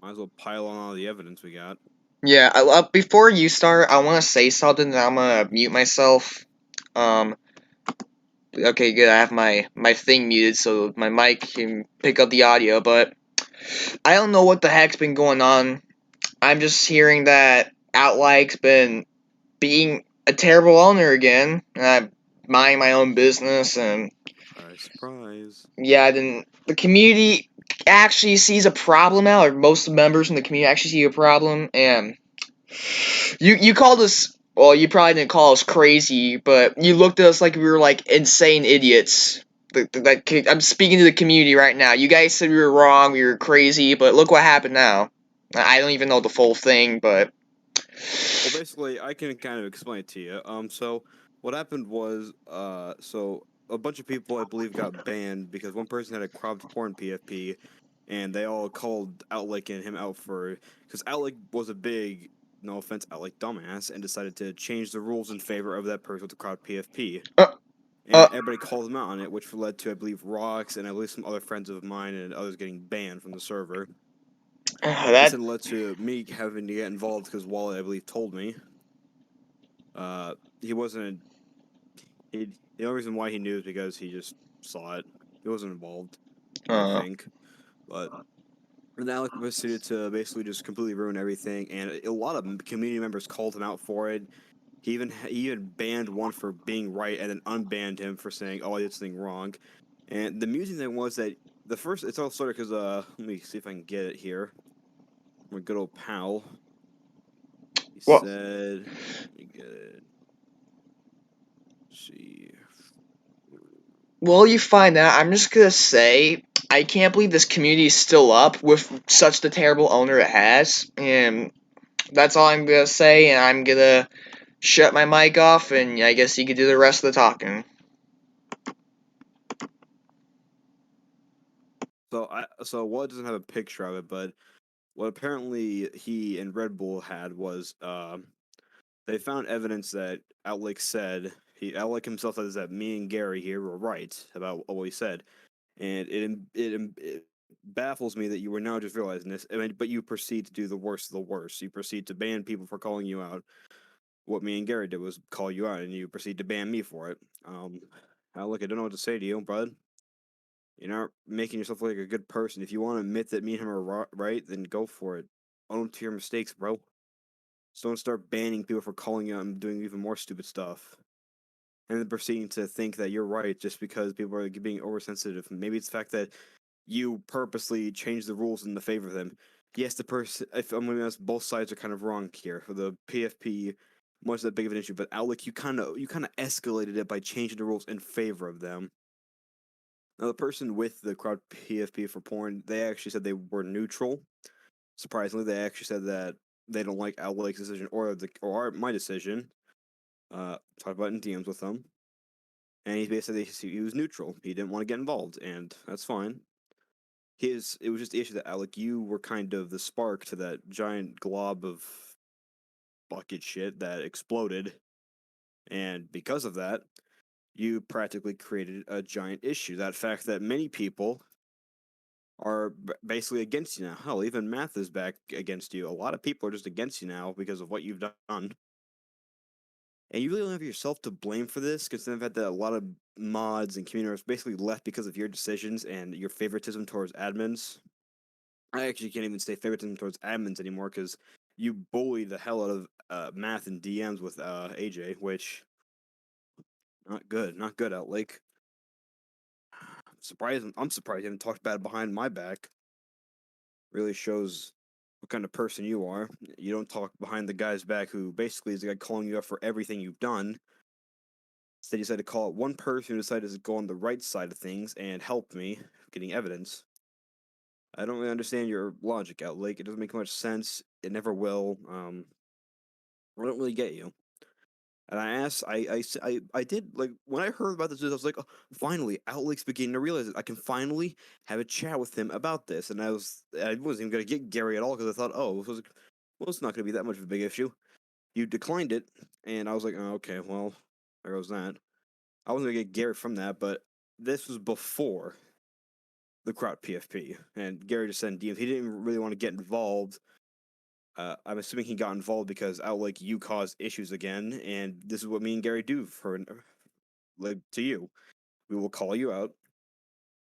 Might as well pile on all the evidence we got. Yeah, before you start, I want to say something, and I'm gonna mute myself. Um, okay, good. I have my thing muted so my mic can pick up the audio, but I don't know what the heck's been going on. I'm just hearing that Outlike's been being a terrible owner again. And I'm minding my own business, and Surprise, surprise. yeah, then the community actually sees a problem now, or most of the members in the community actually see a problem, and you called us. Well, you probably didn't call us crazy, but you looked at us like we were like insane idiots. I'm speaking to the community right now. You guys said we were wrong, we were crazy, but look what happened now. I don't even know the full thing, but Well, basically, I can kind of explain it to you. So what happened was, so a bunch of people, I believe, got banned because one person had a cropped porn PFP, and they all called Outlick and him out for because Outlick was a big, no offense, Outlick dumbass, and decided to change the rules in favor of that person with the cropped PFP. uh, uh, And everybody called him out on it, which led to, I believe, Rocks and I believe some other friends of mine and others getting banned from the server. This that then led to me having to get involved because Wally, I believe, told me. He wasn't. He the only reason why he knew is because he just saw it. He wasn't involved, I uh, think. But and Alec proceeded to basically just completely ruin everything, and a lot of community members called him out for it. He even banned one for being right, and then unbanned him for saying, "Oh, I did something wrong." And the amusing thing was that the first it's all started because let me see if I can get it here. My good old pal. He well, said, "Let me get it." Let's see. well, you find out. I'm just gonna say I can't believe this community is still up with such the terrible owner it has, and that's all I'm gonna say. And I'm gonna shut my mic off, and I guess you could do the rest of the talking. So Walt doesn't have a picture of it, but what apparently he and Red Bull had was they found evidence that Outlick himself says that me and Gary here were right about what he said, and it baffles me that you were now just realizing this. I mean, but you proceed to do the worst of the worst. You proceed to ban people for calling you out. What me and Gary did was call you out, and you proceed to ban me for it. Outlick, I don't know what to say to you, bud. You're not making yourself look like a good person. If you want to admit that me and him are right, then go for it. Own to your mistakes, bro. So don't start banning people for calling you out and doing even more stupid stuff. And then proceeding to think that you're right just because people are being oversensitive. Maybe it's the fact that you purposely changed the rules in the favor of them. Yes, the person. If I'm going to be honest, both sides are kind of wrong here. For the PFP, much that big of an issue, but Outlook, you kind of escalated it by changing the rules in favor of them. Now, the person with the crowd PFP for porn, they actually said they were neutral. Surprisingly, they actually said that they don't like Outlake's decision or my decision. Talked about it in DMs with them, and he basically he was neutral. He didn't want to get involved, and that's fine. It was just the issue that Alec, you were kind of the spark to that giant glob of bucket shit that exploded, and because of that, you practically created a giant issue. That fact that many people are basically against you now. Hell, even math is back against you. A lot of people are just against you now because of what you've done. And you really don't have yourself to blame for this, considering the fact that a lot of mods and communities basically left because of your decisions and your favoritism towards admins. I actually can't even say favoritism towards admins anymore because you bully the hell out of math and DMs with AJ, which not good, Outlake. I'm surprised you haven't talked bad behind my back. Really shows what kind of person you are. You don't talk behind the guy's back who basically is the guy calling you out for everything you've done. Instead, you decided to call out one person who decided to go on the right side of things and help me getting evidence. I don't really understand your logic, Outlake. It doesn't make much sense. It never will. I don't really get you. And I asked, I did, like, when I heard about this, I was like, oh, finally, Outlake's beginning to realize it. I can finally have a chat with him about this. And I wasn't even going to get Gary at all because I thought, oh, it's not going to be that much of a big issue. You declined it, and I was like, oh, okay, well, there goes that. I wasn't going to get Gary from that, but this was before the crowd PFP, and Gary just sent DMs. He didn't really want to get involved. I'm assuming he got involved because Outlick you caused issues again, and this is what me and Gary do for like to you. We will call you out.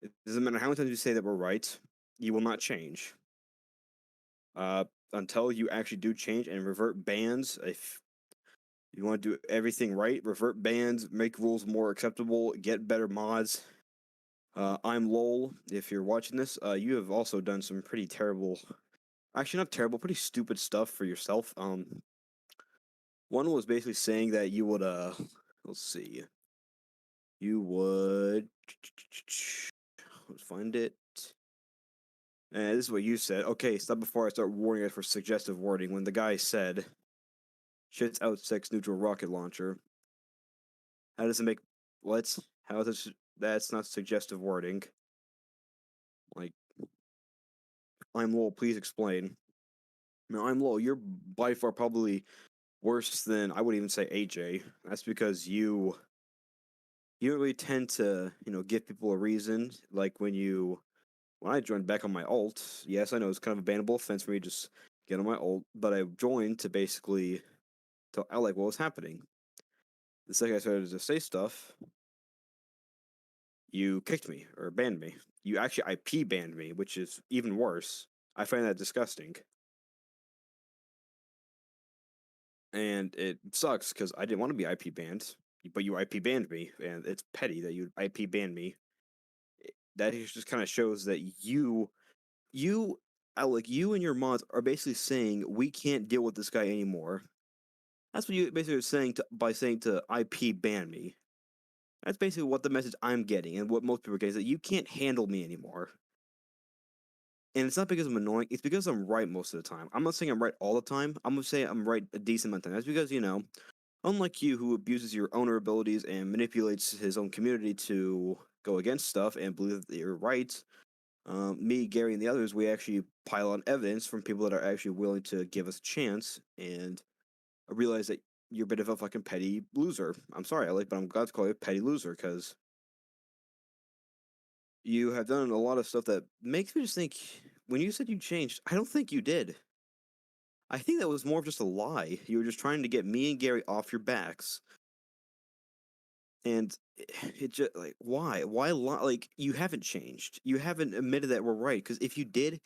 It doesn't matter how many times you say that we're right. You will not change. Uh, until you actually do change and revert bans. If you want to do everything right, revert bans, make rules more acceptable, get better mods. I'm Lowell. If you're watching this, you have also done some pretty terrible, actually not terrible, pretty stupid stuff for yourself. One was basically saying that you would, let's see, you would, let's find it. And this is what you said. Okay, stop before I start warning us for suggestive wording. When the guy said, "Shit's out sex neutral rocket launcher," how does it make what? How is this? That's not suggestive wording. Like, I'm Lowell. Please explain. No, I'm Lowell. You're by far probably worse than I would even say AJ. That's because you don't really tend to give people a reason. Like when I joined back on my alt, yes, I know it's kind of a bannable offense for me to just get on my alt, but I joined to basically tell Alec what was happening. The second I started to say stuff, you kicked me or banned me. You actually IP banned me, which is even worse. I find that disgusting. And it sucks because I didn't want to be IP banned, but you IP banned me, and it's petty that you IP banned me. That just kind of shows that you, Alec, you and your mods are basically saying we can't deal with this guy anymore. That's what you basically are saying by saying to IP ban me. That's basically what the message I'm getting, and what most people are getting is that you can't handle me anymore. And it's not because I'm annoying, it's because I'm right most of the time. I'm not saying I'm right all the time. I'm gonna say I'm right a decent amount of time. That's because, unlike you who abuses your owner abilities and manipulates his own community to go against stuff and believe that you're right, me, Gary, and the others, we actually pile on evidence from people that are actually willing to give us a chance, and I realize that you're a bit of a fucking petty loser. I'm sorry, Alec, but I'm glad to call you a petty loser because you have done a lot of stuff that makes me just think. When you said you changed, I don't think you did. I think that was more of just a lie. You were just trying to get me and Gary off your backs, and it just like why lie? Like you haven't changed. You haven't admitted that we're right. Because if you did,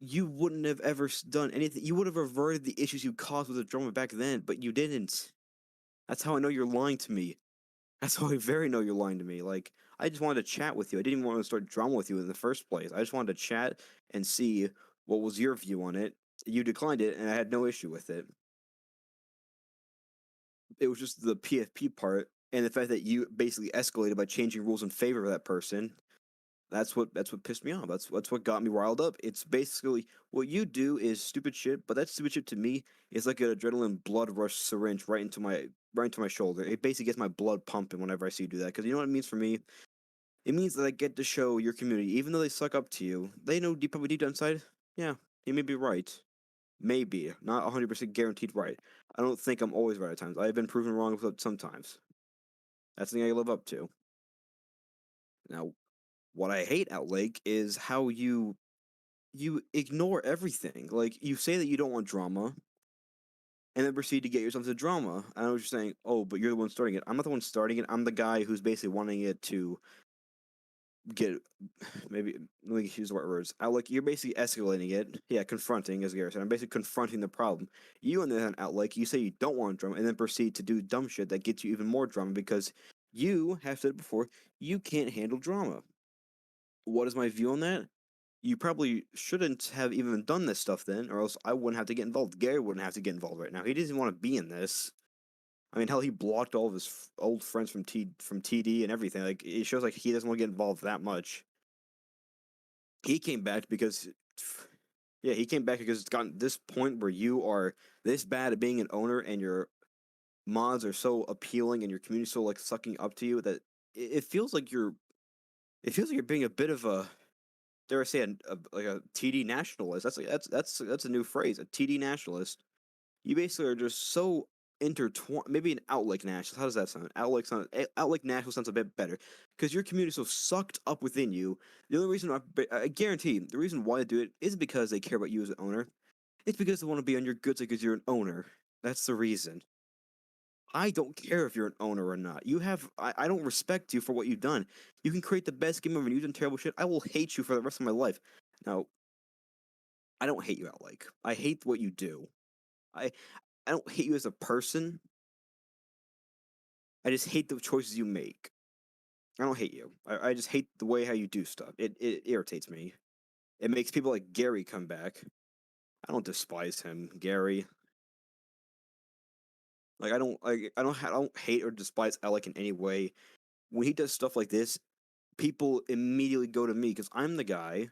you wouldn't have ever done anything. You would have averted the issues you caused with the drama back then, but you didn't. That's how I know you're lying to me. That's how I very know you're lying to me. Like, I just wanted to chat with you. I didn't even want to start drama with you in the first place. I just wanted to chat and see what was your view on it. You declined it, and I had no issue with it. It was just the PFP part and the fact that you basically escalated by changing rules in favor of that person. That's what pissed me off. That's what got me riled up. It's basically what you do is stupid shit, but that stupid shit to me is like an adrenaline blood rush syringe right into my shoulder. It basically gets my blood pumping whenever I see you do that. Because you know what it means for me? It means that I get to show your community, even though they suck up to you, they know probably deep down inside, yeah, he may be right. Maybe. Not 100% guaranteed right. I don't think I'm always right at times. I've been proven wrong sometimes. That's the thing I live up to. Now, what I hate Outlake is how you ignore everything. Like you say that you don't want drama, and then proceed to get yourself into drama. I know what you're saying. Oh, but you're the one starting it. I'm not the one starting it. I'm the guy who's basically wanting it to get maybe let me use the right words. Outlook, you're basically escalating it. Yeah, confronting, as Gary said. I'm basically confronting the problem. You on the other hand, Outlook, you say you don't want drama, and then proceed to do dumb shit that gets you even more drama because you have said it before. You can't handle drama. What is my view on that? You probably shouldn't have even done this stuff then, or else I wouldn't have to get involved. Gary wouldn't have to get involved right now. He doesn't want to be in this. I mean, hell, he blocked all of his old friends from TD and everything. Like it shows like he doesn't want to get involved that much. He came back because, yeah, he came back because it's gotten this point where you are this bad at being an owner, and your mods are so appealing, and your community so like sucking up to you that it feels like you're being a bit of a, dare I say, like a TD nationalist. That's a new phrase, a TD nationalist. You basically are just so intertwined. Maybe an Outlet National. How does that sound? Outlet National sounds a bit better because your community is so sucked up within you. The only reason I guarantee the reason why they do it is because they care about you as an owner. It's because they want to be on your good side because you're an owner. That's the reason. I don't care if you're an owner or not. I don't respect you for what you've done. You can create the best game ever and you've done terrible shit. I will hate you for the rest of my life. Now, I don't hate you out like. I hate what you do. I I don't hate you as a person. I just hate the choices you make. I don't hate you. I just hate the way how you do stuff. It irritates me. It makes people like Gary come back. I don't despise him, Gary. Like I don't hate or despise Alec in any way. When he does stuff like this, people immediately go to me because I'm the guy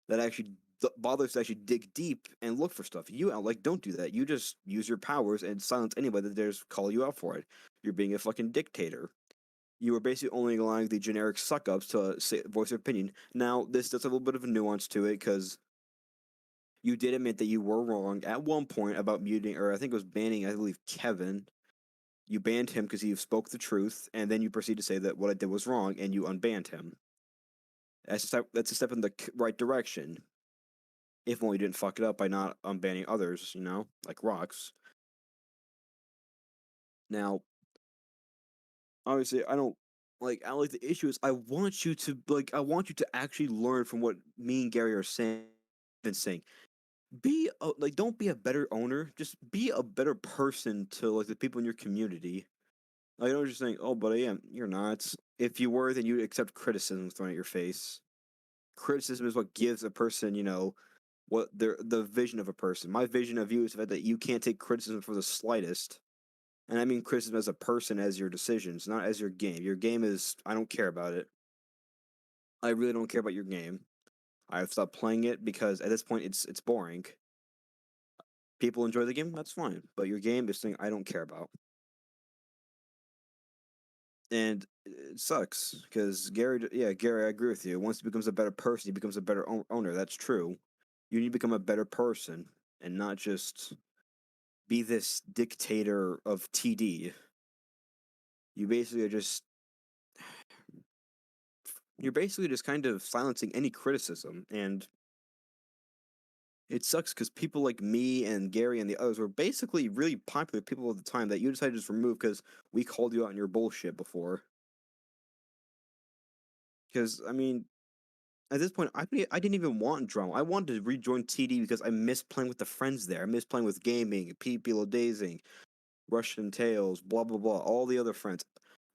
that actually bothers to actually dig deep and look for stuff. You Alec, don't do that. You just use your powers and silence anybody that dares call you out for it. You're being a fucking dictator. You were basically only allowing the generic suck ups to voice their opinion. Now, this does have a little bit of a nuance to it because you did admit that you were wrong at one point about muting, or I think it was banning, I believe, Kevin. You banned him because he spoke the truth, and then you proceed to say that what I did was wrong, and you unbanned him. That's a step in the right direction. If only you didn't fuck it up by not unbanning others, like Rocks. Now, obviously, I don't like the issue is I want you to actually learn from what me and Gary are saying. Been saying, don't be a better owner, just be a better person to like the people in your community. Like, I don't just saying, oh, but I am. You're not. If you were, then you'd accept criticism thrown at your face. Criticism is what gives a person, what the vision of a person. My vision of you is the fact that you can't take criticism for the slightest. And I mean criticism as a person, as your decisions, not as your game. Your game is I don't care about it. I really don't care about your game. I've stopped playing it because at this point it's boring. People enjoy the game, that's fine. But your game is something I don't care about. And it sucks because Gary, I agree with you. Once he becomes a better person, he becomes a better owner. That's true. You need to become a better person and not just be this dictator of TD. You basically are just you're basically just kind of silencing any criticism, and it sucks because people like me and Gary and the others were basically really popular people at the time that you decided to just remove because we called you out on your bullshit before. Because I mean, at this point, I didn't even want drama. I wanted to rejoin TD because I miss playing with the friends there. I miss playing with gaming, Below Dazing, Russian Tales, blah blah blah, all the other friends.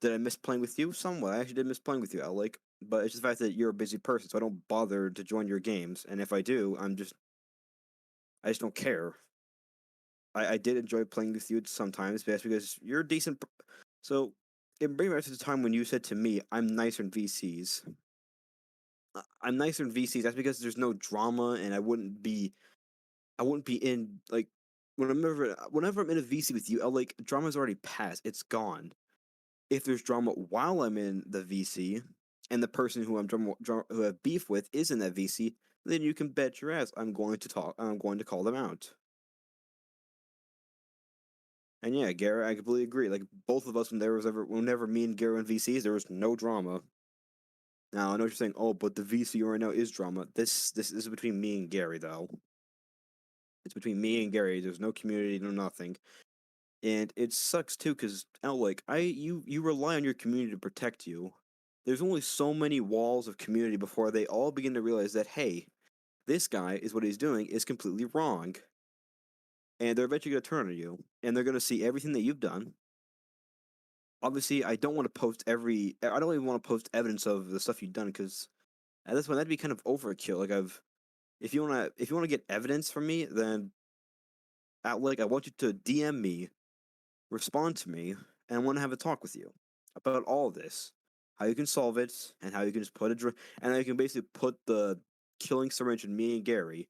Did I miss playing with you? Somewhat. I actually did miss playing with you, Alec. But it's just the fact that you're a busy person, so I don't bother to join your games. And if I do, I just don't care. I did enjoy playing with you sometimes, but that's because you're a decent. So it brings me back to the time when you said to me, "I'm nicer in VCs." I'm nicer in VCs. That's because there's no drama, and I wouldn't be in like whenever I'm in a VC with you, like drama's already passed. It's gone. If there's drama while I'm in the VC, and the person who who I have beef with is in that VC, then you can bet your ass I'm going to talk. I'm going to call them out. And yeah, Garrett, I completely agree. Like both of us, whenever me and Garrett in VCs, there was no drama. Now I know what you're saying. Oh, but the VC right now is drama. This is between me and Gary though. It's between me and Gary. There's no community, no nothing. And it sucks too because like you rely on your community to protect you. There's only so many walls of community before they all begin to realize that hey, this guy is what he's doing is completely wrong, and they're eventually going to turn on you, and they're going to see everything that you've done. Obviously, I don't want to post I don't even want to post evidence of the stuff you've done because at this point that'd be kind of overkill. Like if you want to get evidence from me, then I want you to DM me, respond to me, and I want to have a talk with you about all of this, how you can solve it, and how you can just and how you can basically put the killing syringe in me and Gary,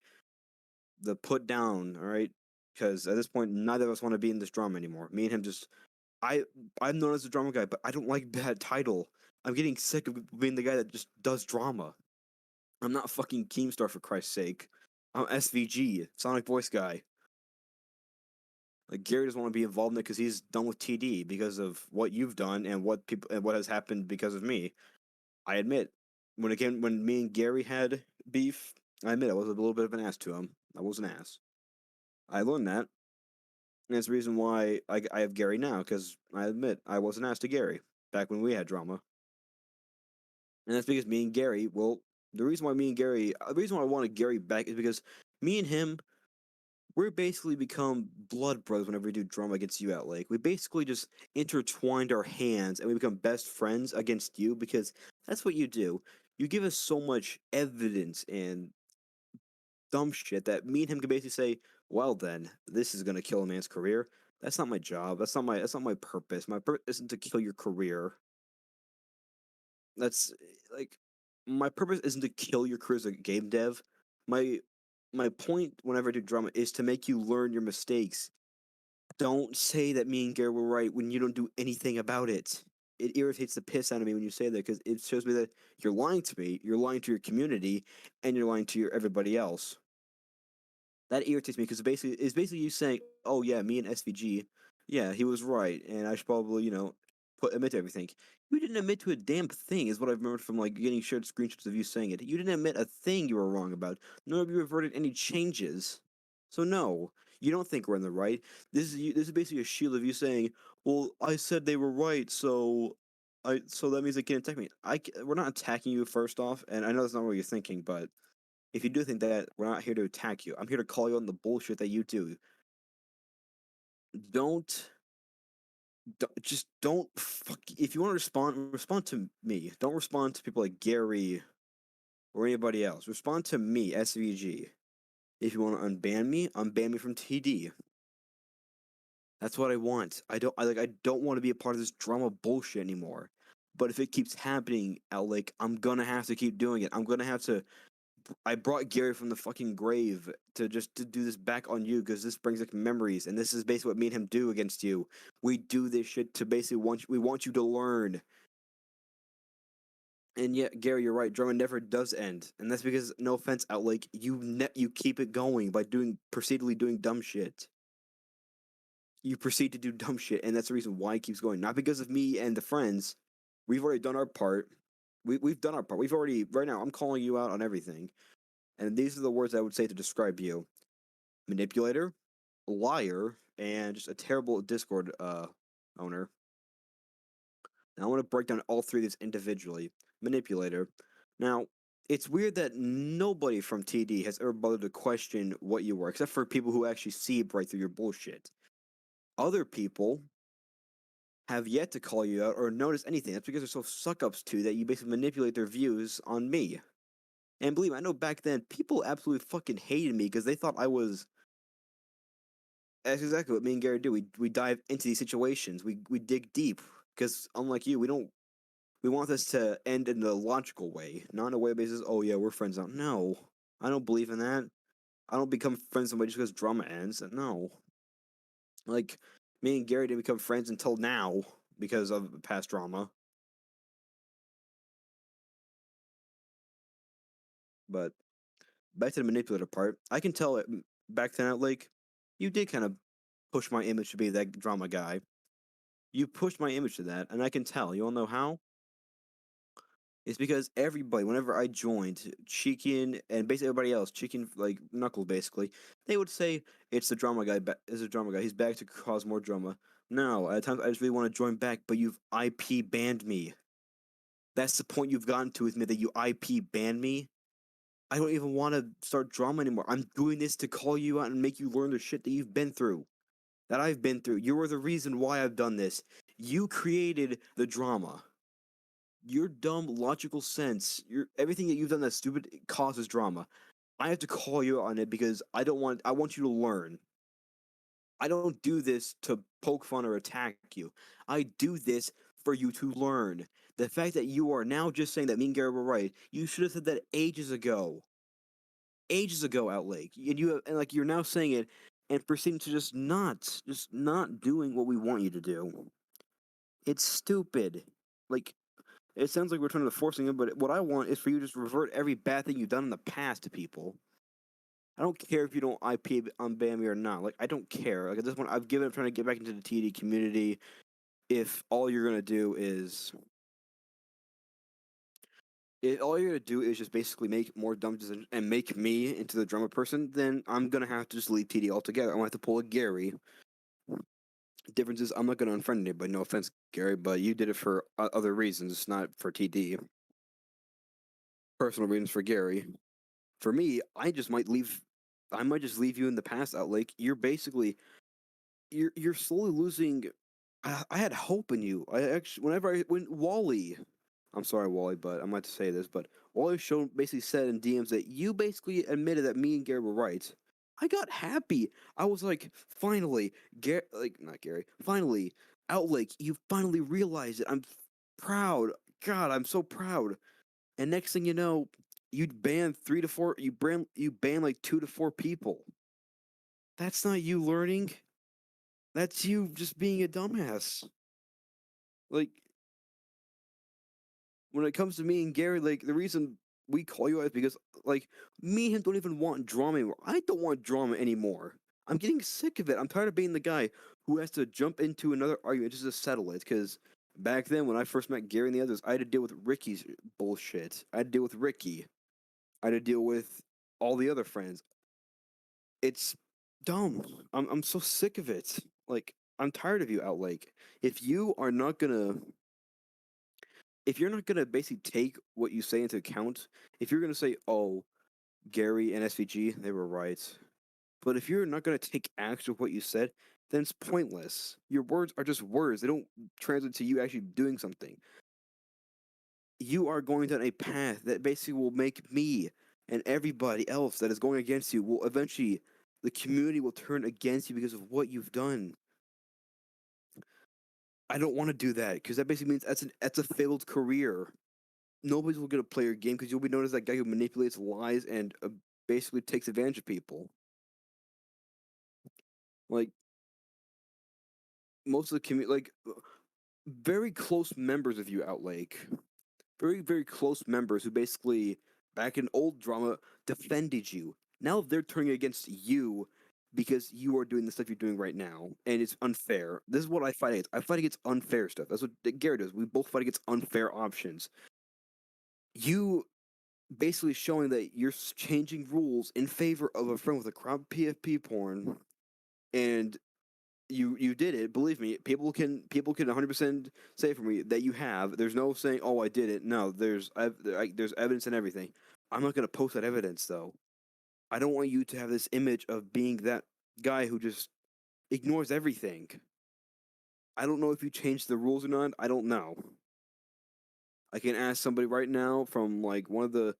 the put down, all right? Because at this point, neither of us want to be in this drama anymore. Me and him just, I, I'm known as a drama guy, but I don't like that title. I'm getting sick of being the guy that just does drama. I'm not fucking Keemstar for Christ's sake. I'm SVG, Sonic Voice Guy. Like Gary doesn't want to be involved in it because he's done with TD because of what you've done and what people and what has happened because of me. I admit, when me and Gary had beef, I admit I was a little bit of an ass to him. I was an ass. I learned that, and that's the reason why I have Gary now. Because I admit I was an ass to Gary back when we had drama, and that's because me and Gary. Well, the reason why I wanted Gary back is because me and him we're basically become blood brothers whenever we do drama against you at Lake. We basically just intertwined our hands and we become best friends against you because that's what you do. You give us so much evidence and dumb shit that me and him can basically say, "Well, then this is gonna kill a man's career." That's not my job. That's not my purpose. My purpose isn't to kill your career. That's like my purpose isn't to kill your career as a game dev. My my point whenever I do drama is to make you learn your mistakes. Don't say that me and Gary were right when you don't do anything about it. It irritates the piss out of me when you say that because it shows me that you're lying to me, you're lying to your community, and you're lying to everybody else. That irritates me because it's basically you saying, "Oh yeah, me and SVG, yeah, he was right, and I should probably admit to everything." You didn't admit to a damn thing, is what I've remembered from like getting shared screenshots of you saying it. You didn't admit a thing you were wrong about. Nor have you reverted any changes. So no, you don't think we're in the right. This is basically a shield of you saying, "Well, I said they were right, so that means they can't attack me." We're not attacking you first off, and I know that's not what you're thinking, but if you do think that, we're not here to attack you. I'm here to call you on the bullshit that you do. Don't, just don't fuck. If you want to respond to me. Don't respond to people like Gary or anybody else. Respond to me, SVG. If you want to unban me from TD. That's what I want. I don't want to be a part of this drama bullshit anymore. But if it keeps happening, Like, I'm gonna have to keep doing it. I'm gonna have to. I brought Gary from the fucking grave to do this back on you because this brings back memories, and this is basically what me and him do against you. We do this shit to basically we want you to learn. And yet, Gary, you're right. Drama never does end, and that's because, no offense, Outlake, you keep it going by proceedingly doing dumb shit. You proceed to do dumb shit, and that's the reason why it keeps going. Not because of me and the friends. We've already done our part. We've done our part. We've already right now. I'm calling you out on everything, and these are the words I would say to describe you: manipulator, liar, and just a terrible Discord owner. Now I want to break down all three of these individually. Manipulator. Now, it's weird that nobody from TD has ever bothered to question what you were, except for people who actually see right through your bullshit. Other people have yet to call you out or notice anything. That's because they're so suck ups to that you basically manipulate their views on me. And believe me, I know back then people absolutely fucking hated me because they thought I was. That's exactly what me and Gary do. We dive into these situations. We dig deep because unlike you, we want this to end in a logical way, not in a way basis. Oh yeah, we're friends now. No, I don't believe in that. I don't become friends with somebody just because drama ends. No, like me and Gary didn't become friends until now because of past drama. But back to the manipulator part, I can tell it back then at Lake, you did kind of push my image to be that drama guy. You pushed my image to that, and I can tell. You all know how? It's because everybody, whenever I joined, Chicken and basically everybody else, Chicken like Knuckles, basically, they would say it's the drama guy. Is a drama guy. He's back to cause more drama. No, at times I just really want to join back, but you've IP banned me. That's the point you've gotten to with me that you IP banned me. I don't even want to start drama anymore. I'm doing this to call you out and make you learn the shit that you've been through, that I've been through. You are the reason why I've done this. You created the drama. Your dumb logical sense, your everything that you've done that's stupid causes drama. I have to call you on it because I want you to learn. I don't do this to poke fun or attack you. I do this for you to learn. The fact that you are now just saying that me and Gary were right, you should have said that ages ago. Ages ago, Outlake. And like you're now saying it and proceeding to just not doing what we want you to do. It's stupid. Like it sounds like we're trying to forcing it, but what I want is for you to just revert every bad thing you've done in the past to people. I don't care if you don't IP unban me or not. Like, I don't care. Like, at this point, I've given up trying to get back into the TD community. If all you're gonna do is, if all you're gonna do is just basically make more dumb decisions and make me into the drama person, then I'm gonna have to just leave TD altogether. I'm gonna have to pull a Gary. Difference is, I'm not gonna unfriend anybody. No offense, Gary, but you did it for other reasons, not for TD. Personal reasons for Gary. For me, I just might leave. I might just leave you in the past out. Like, you're basically, you're slowly losing. I had hope in you. I actually, when Wally, I'm sorry, Wally, but I'm about to say this, but Wally showed basically said in DMs that you basically admitted that me and Gary were right. I got happy. I was like, finally, Gary, like not Gary, finally, Outlake, you finally realized it. I'm proud. God, I'm so proud. And next thing you know, you'd ban 3 to 4. You ban like 2 to 4 people. That's not you learning. That's you just being a dumbass. Like, when it comes to me and Gary, like, the reason we call you out is because, like, me and him don't even want drama anymore. I don't want drama anymore. I'm getting sick of it. I'm tired of being the guy who has to jump into another argument just to settle it. Because back then, when I first met Gary and the others, I had to deal with Ricky's bullshit. I had to deal with Ricky. I had to deal with all the other friends. It's dumb. I'm so sick of it. Like, I'm tired of you, Outlake. If you are not gonna if you're not gonna basically take what you say into account, if you're gonna say, "Oh, Gary and SVG, they were right," but if you're not gonna take action with what you said, then it's pointless. Your words are just words; they don't translate to you actually doing something. You are going down a path that basically will make me and everybody else that is going against you will eventually, the community will turn against you because of what you've done. I don't want to do that because that basically means that's a failed career. Nobody's going to play your game because you'll be known as that guy who manipulates lies and basically takes advantage of people. Like, most of the community, like, very close members of you, Outlake, very close members who basically back in old drama defended you. Now they're turning against you because you are doing the stuff you're doing right now, and it's unfair. This is what I fight against. I fight against unfair stuff. That's what Garrett does. We both fight against unfair options. You basically showing that you're changing rules in favor of a friend with a crowd PFP porn, and you did it. Believe me, people can 100% say for me that you have. There's no saying, "Oh, I did it." No, there's evidence and everything. I'm not gonna post that evidence though. I don't want you to have this image of being that guy who just ignores everything. I don't know if you changed the rules or not. I don't know. I can ask somebody right now from like one of the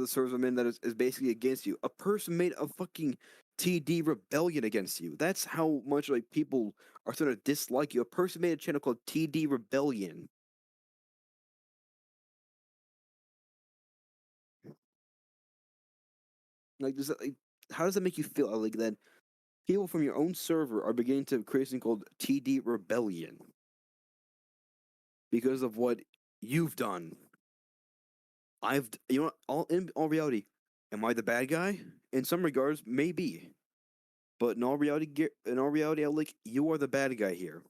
servers I'm in that is basically against you. A person made a fucking TD rebellion against you. That's how much like people are starting to dislike you. A person made a channel called TD Rebellion. Like, how does that make you feel? Like that people from your own server are beginning to create something called TD Rebellion because of what you've done. You know what? In all reality, am I the bad guy? In some regards, maybe. But in all reality, like, you are the bad guy here.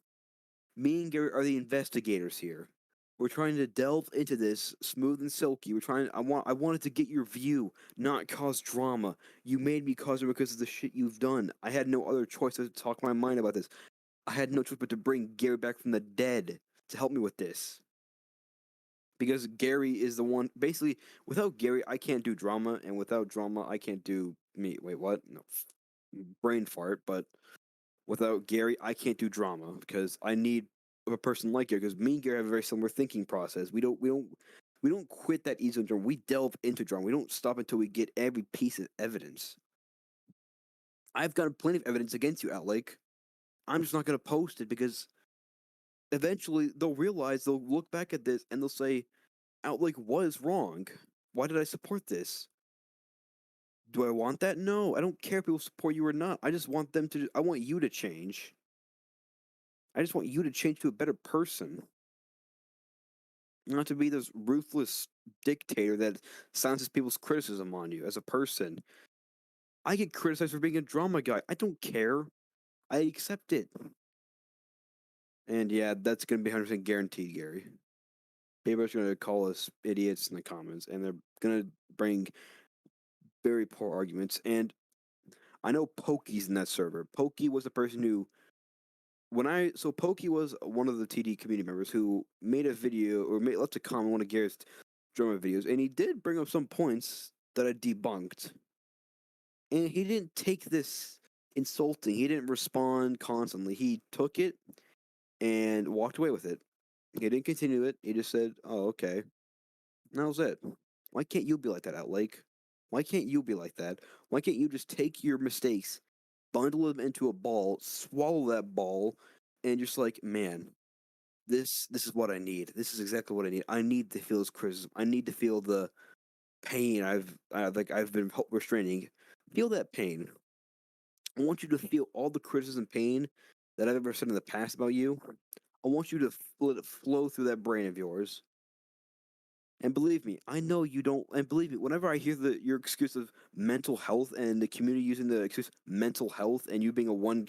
Me and Gary are the investigators here. We're trying to delve into this smooth and silky. I wanted to get your view, not cause drama. You made me cause it because of the shit you've done. I had no other choice to talk my mind about this. I had no choice but to bring Gary back from the dead to help me with this. Because Gary is the one basically without Gary I can't do drama, and without drama I can't do me. Wait, what? No. Brain fart, but without Gary, I can't do drama because I need a person like Gary. Because me and Gary have a very similar thinking process. We don't quit that easy on drama. We delve into drama. We don't stop until we get every piece of evidence. I've got plenty of evidence against you, Outlake. I'm just not going to post it because eventually they'll look back at this and they'll say, Outlake was wrong. Why did I support this? Do I want that? No, I don't care if people support you or not. I just want them to. I want you to change. I just want you to change to a better person. Not to be this ruthless dictator that silences people's criticism on you as a person. I get criticized for being a drama guy. I don't care. I accept it. And yeah, that's gonna be 100% guaranteed, Gary. People are gonna call us idiots in the comments, and they're gonna bring very poor arguments. And I know Pokey's in that server. Pokey was the person who, Pokey was one of the TD community members who made a video or left a comment on one of Gary's drama videos, and he did bring up some points that I debunked. And he didn't take this insulting. He didn't respond constantly. He took it and walked away with it. He didn't continue it. He just said, "Oh, okay." And that was it. Why can't you be like that, Outlake? Why can't you be like that? Why can't you just take your mistakes, bundle them into a ball, swallow that ball, and just like, man, this is what I need. This is exactly what I need. I need to feel this criticism. I need to feel the pain I've been restraining. Feel that pain. I want you to feel all the criticism, pain that I've ever said in the past about you. I want you to let it flow through that brain of yours. And believe me, I know you don't. And believe me, whenever I hear your excuse of mental health and the community using the excuse mental health and you being a one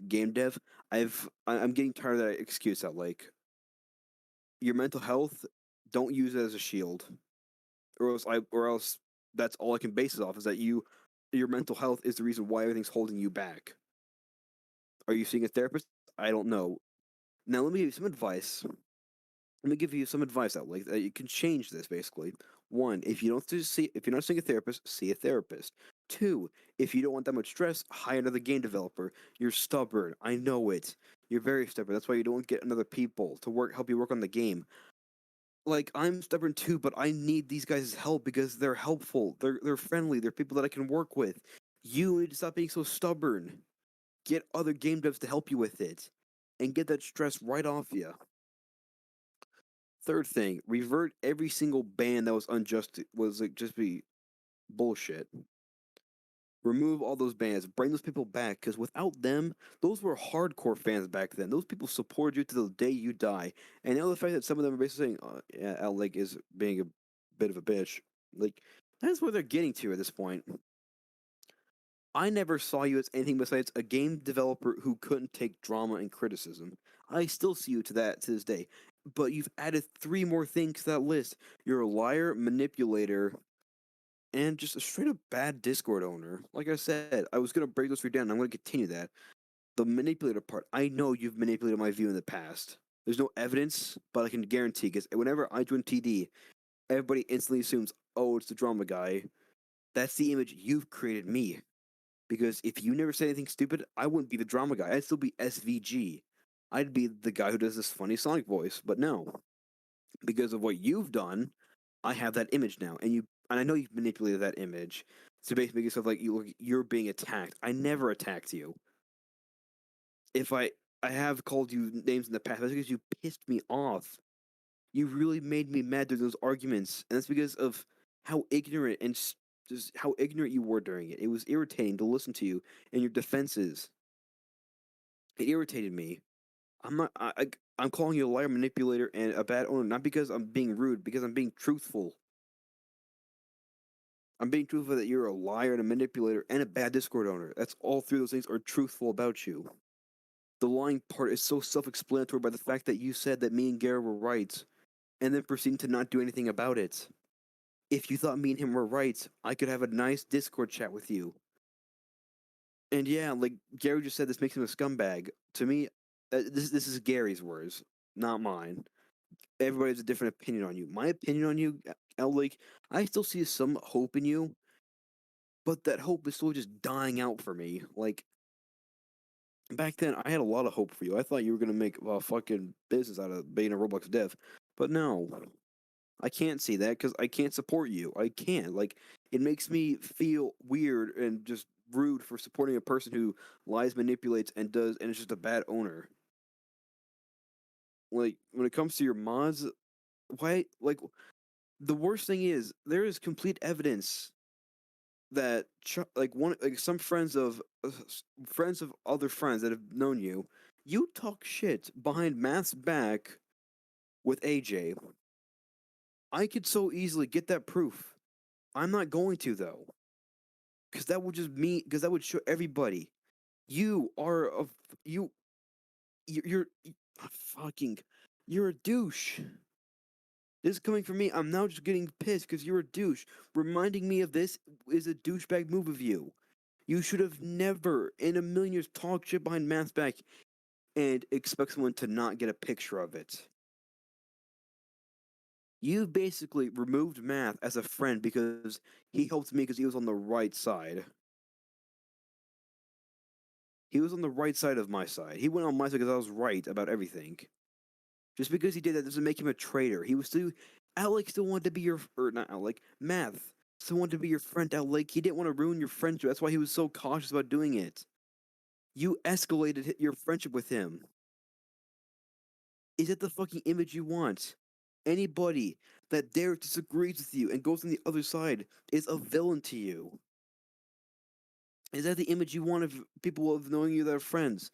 game dev, I'm getting tired of that excuse. That like your mental health, don't use it as a shield, or else that's all I can base it off is that your mental health is the reason why everything's holding you back. Are you seeing a therapist? I don't know. Now let me give you some advice. Let me give you some advice that like that you can change this basically. One, if you're not seeing a therapist, see a therapist. Two, if you don't want that much stress, hire another game developer. You're stubborn. I know it. You're very stubborn. That's why you don't get another people to help you work on the game. Like I'm stubborn too, but I need these guys' help because they're helpful. They're friendly. They're people that I can work with. You need to stop being so stubborn. Get other game devs to help you with it, and get that stress right off you. Third thing, revert every single ban that was unjust was like just be bullshit. Remove all those bans, bring those people back, because without them, those were hardcore fans back then. Those people support you to the day you die. And now the fact that some of them are basically saying, yeah, Al Lake is being a bit of a bitch, like that's where they're getting to at this point. I never saw you as anything besides a game developer who couldn't take drama and criticism. I still see you to this day. But you've added three more things to that list. You're a liar, manipulator, and just a straight up bad Discord owner. Like I said, I was gonna break those three down, and I'm gonna continue that. The manipulator part, I know you've manipulated my view in the past. There's no evidence, but I can guarantee because whenever I join TD, everybody instantly assumes, oh, it's the drama guy. That's the image you've created me. Because if you never said anything stupid, I wouldn't be the drama guy. I'd still be SVG. I'd be the guy who does this funny Sonic voice. But no, because of what you've done, I have that image now, and I know you've manipulated that image to basically make yourself like you're being attacked. I never attacked you. If I have called you names in the past, that's because you pissed me off. You really made me mad during those arguments, and that's because of how ignorant and just how ignorant you were during it. It was irritating to listen to you and your defenses. It irritated me. I'm not. I'm calling you a liar, manipulator, and a bad owner, not because I'm being rude, because I'm being truthful. I'm being truthful that you're a liar and a manipulator and a bad Discord owner. That's all three of those things are truthful about you. The lying part is so self-explanatory by the fact that you said that me and Garrett were right, and then proceeding to not do anything about it. If you thought me and him were right, I could have a nice Discord chat with you. And yeah, like Gary just said, this makes him a scumbag. To me, this is Gary's words, not mine. Everybody has a different opinion on you. My opinion on you, like I still see some hope in you, but that hope is still just dying out for me. Like back then, I had a lot of hope for you. I thought you were gonna make a fucking business out of being a Roblox dev, but no, I can't see that because I can't support you. I can't. Like it makes me feel weird and just rude for supporting a person who lies, manipulates, and is just a bad owner. Like when it comes to your mods, why? Like the worst thing is there is complete evidence that some friends of other friends that have known you, you talk shit behind Math's back with AJ. I could so easily get that proof. I'm not going to though. because that would just mean because that would show everybody you are a you you're fucking you're a douche. This is coming from me. I'm now just getting pissed because you're a douche. Reminding me of this is a douchebag move of you. You should have never in a million years talked shit behind Matt's back and expect someone to not get a picture of it. You basically removed Math as a friend because he helped me because he was on the right side. He was on the right side of my side. He went on my side because I was right about everything. Just because he did that doesn't make him a traitor. He was still Alec still wanted to be your or not Alec, Math still wanted to be your friend, Alec. He didn't want to ruin your friendship. That's why he was so cautious about doing it. You escalated your friendship with him. Is it the fucking image you want? Anybody that dares disagrees with you and goes on the other side is a villain to you. Is that the image you want of people of knowing you that are friends?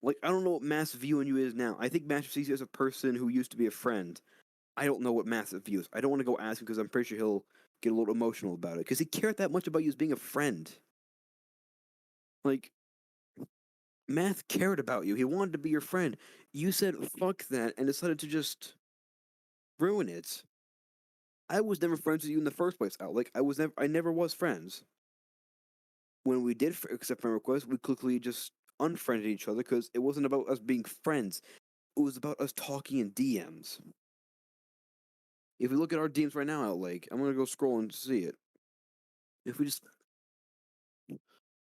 Like, I don't know what Matt's view on you is now. I think Matt sees you as a person who used to be a friend. I don't know what Matt's view is. I don't want to go ask him because I'm pretty sure he'll get a little emotional about it because he cared that much about you as being a friend. Like, Matt cared about you. He wanted to be your friend. You said fuck that and decided to just ruin it. I was never friends with you in the first place, Al. Like, I never was friends. When we did accept friend requests, we quickly just unfriended each other because it wasn't about us being friends. It was about us talking in DMs. If we look at our DMs right now, Out Lake, I'm gonna go scroll and see it. If we just if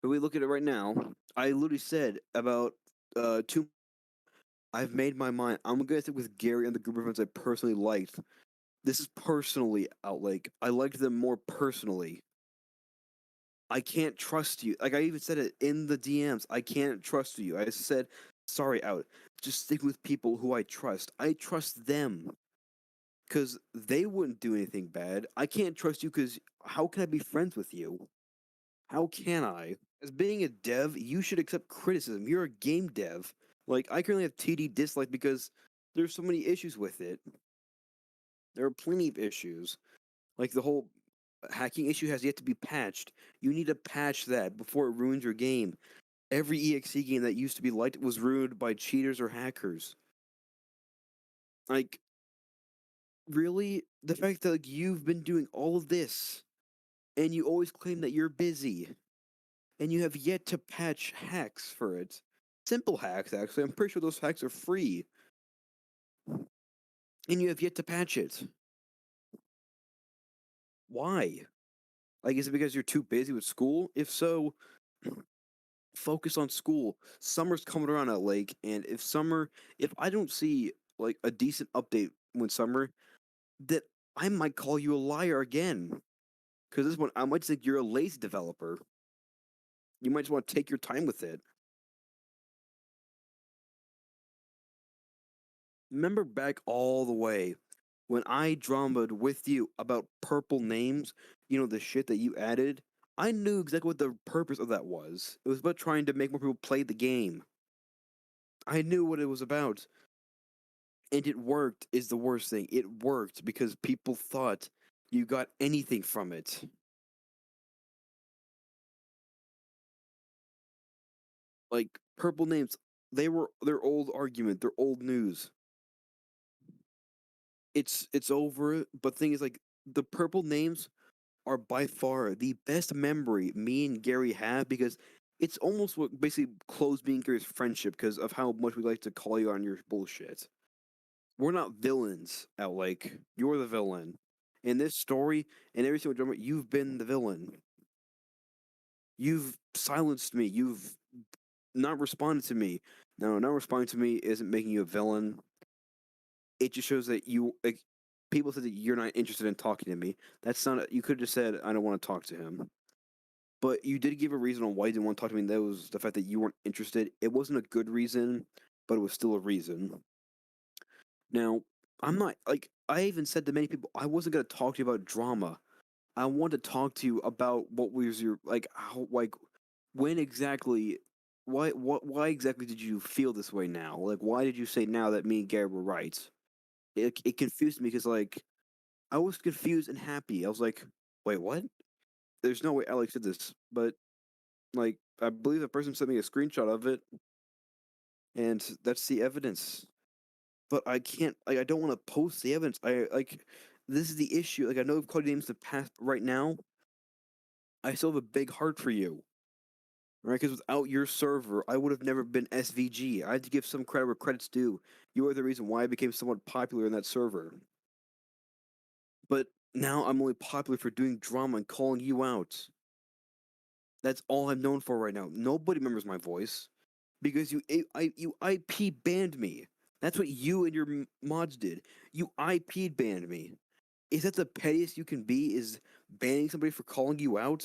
we look at it right now, I literally said about two. I've made my mind. I'm gonna stick with Gary and the group of friends I personally liked. This is personally Out Lake. I liked them more personally. I can't trust you. Like I even said it in the DMs. I can't trust you. I said, sorry, Out. Just stick with people who I trust. I trust them because they wouldn't do anything bad. I can't trust you because how can I be friends with you? How can I? As being a dev, you should accept criticism. You're a game dev. Like I currently have TD dislike because there's so many issues with it. There are plenty of issues. Like the whole hacking issue has yet to be patched. You need to patch that before it ruins your game. Every EXE game that used to be liked was ruined by cheaters or hackers. Like, really? The fact that like, you've been doing all of this and you always claim that you're busy and you have yet to patch hacks for it. Simple hacks, actually. I'm pretty sure those hacks are free. And you have yet to patch it. Why? Like, is it because you're too busy with school? If so, focus on school. Summer's coming around at Lake, and if I don't see like a decent update when summer, that I might call you a liar again. Because this one, I might think you're a lazy developer. You might just want to take your time with it. Remember back all the way when I dramaed with you about purple names, the shit that you added? I knew exactly what the purpose of that was. It was about trying to make more people play the game. I knew what it was about. And it worked, is the worst thing. It worked because people thought you got anything from it. Like, purple names, their old argument, their old news. It's over, but thing is, like, the purple names are by far the best memory me and Gary have because it's almost what basically closed me and Gary's friendship because of how much we like to call you on your bullshit. We're not villains, Out Lake. You're the villain. In this story and every single drama, you've been the villain. You've silenced me. You've not responded to me. No, not responding to me isn't making you a villain. It just shows that people said that you're not interested in talking to me. That's not. You could have just said I don't want to talk to him. But you did give a reason on why you didn't want to talk to me. And that was the fact that you weren't interested. It wasn't a good reason, but it was still a reason. Now, I'm not like I even said to many people I wasn't gonna talk to you about drama. I wanted to talk to you about what was your like how like when exactly why exactly did you feel this way now? Like why did you say now that me and Gary were right? It confused me because like I was confused and happy. I was like, wait, what? there's no way Alex did this, but like I believe the person sent me a screenshot of it, and that's the evidence. But I can't, like, I don't want to post the evidence. I like, this is the issue. Like, I know Cody names the past, but right now, I still have a big heart for you, right? Because without your server, I would have never been SVG. I had to give some credit where credit's due. You are the reason why I became somewhat popular in that server. But now I'm only popular for doing drama and calling you out. That's all I'm known for right now. Nobody remembers my voice because you IP banned me. That's what you and your mods did. You IP banned me. Is that the pettiest you can be? Is banning somebody for calling you out?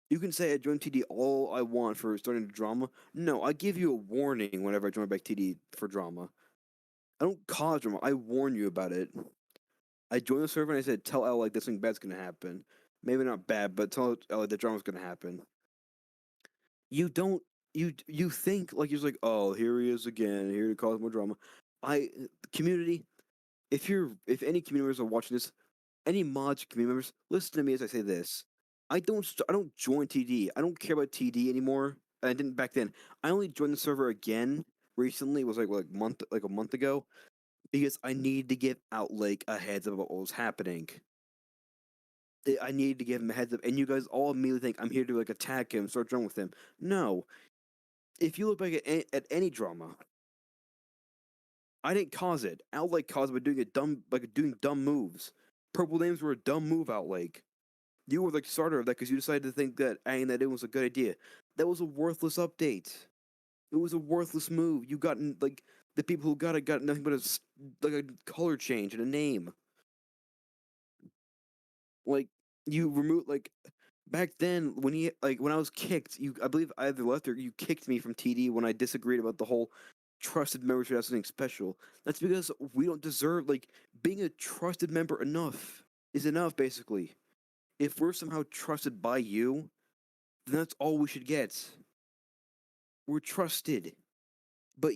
You can say I joined TD all I want for starting drama. No, I give you a warning whenever I join back TD for drama. I don't cause drama. I warn you about it. I joined the server and I said, tell L like this thing bad's gonna happen. Maybe not bad, but tell L like the drama's gonna happen. You don't. You think like you're just like, oh, here he is again, here to cause more drama. I community. If any community members are watching this, any mods community members, listen to me as I say this. I don't join TD. I don't care about TD anymore. I didn't back then. I only joined the server again recently. It was like a month ago because I needed to give Outlake a heads up about what was happening. I needed to give him a heads up, and you guys all immediately think I'm here to like attack him, start drama with him. No, if you look back at any drama, I didn't cause it. Outlake caused it by doing dumb moves. Purple names were a dumb move, Outlake. You were the starter of that because you decided to think that that it was a good idea. That was a worthless update. It was a worthless move. You got like the people who got nothing but a color change and a name. Like you removed like back then when I was kicked, I believe I either left or you kicked me from TD when I disagreed about the whole trusted member should have something special. That's because we don't deserve like being a trusted member enough is enough basically. If we're somehow trusted by you, then that's all we should get. We're trusted. But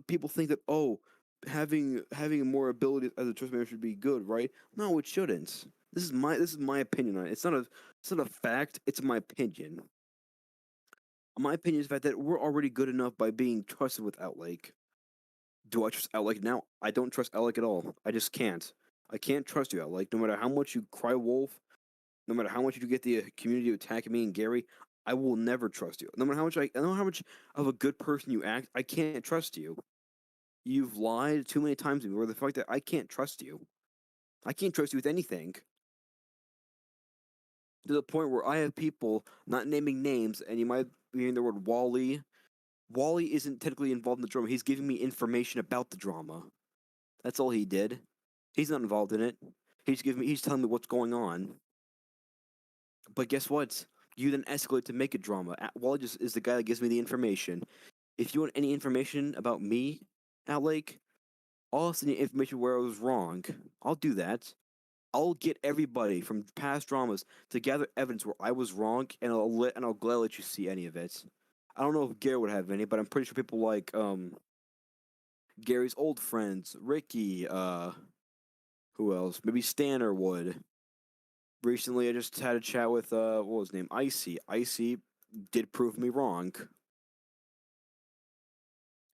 people think that having more ability as a trust member should be good, right? No, it shouldn't. This is my opinion on it. It's not a fact. It's my opinion. My opinion is the fact that we're already good enough by being trusted with Outlake. Do I trust Outlake now? I don't trust Outlake at all. I just can't. I can't trust you, Outlake. No matter how much you cry wolf, no matter how much you get the community attacking me and Gary, I will never trust you. No matter how much of a good person you act, I can't trust you. You've lied too many times to me. Where the fact that I can't trust you, I can't trust you with anything. To the point where I have people not naming names, and you might be hearing the word Wally. Wally isn't technically involved in the drama. He's giving me information about the drama. That's all he did. He's not involved in it. He's telling me what's going on. But guess what? You then escalate to make a drama. Wally just is the guy that gives me the information. If you want any information about me, Outlake, I'll send you information where I was wrong. I'll do that. I'll get everybody from past dramas to gather evidence where I was wrong, and I'll gladly let you see any of it. I don't know if Gary would have any, but I'm pretty sure people like Gary's old friends, Ricky, who else? Maybe Stanner would. Recently, I just had a chat with what was his name? Icy. Icy did prove me wrong,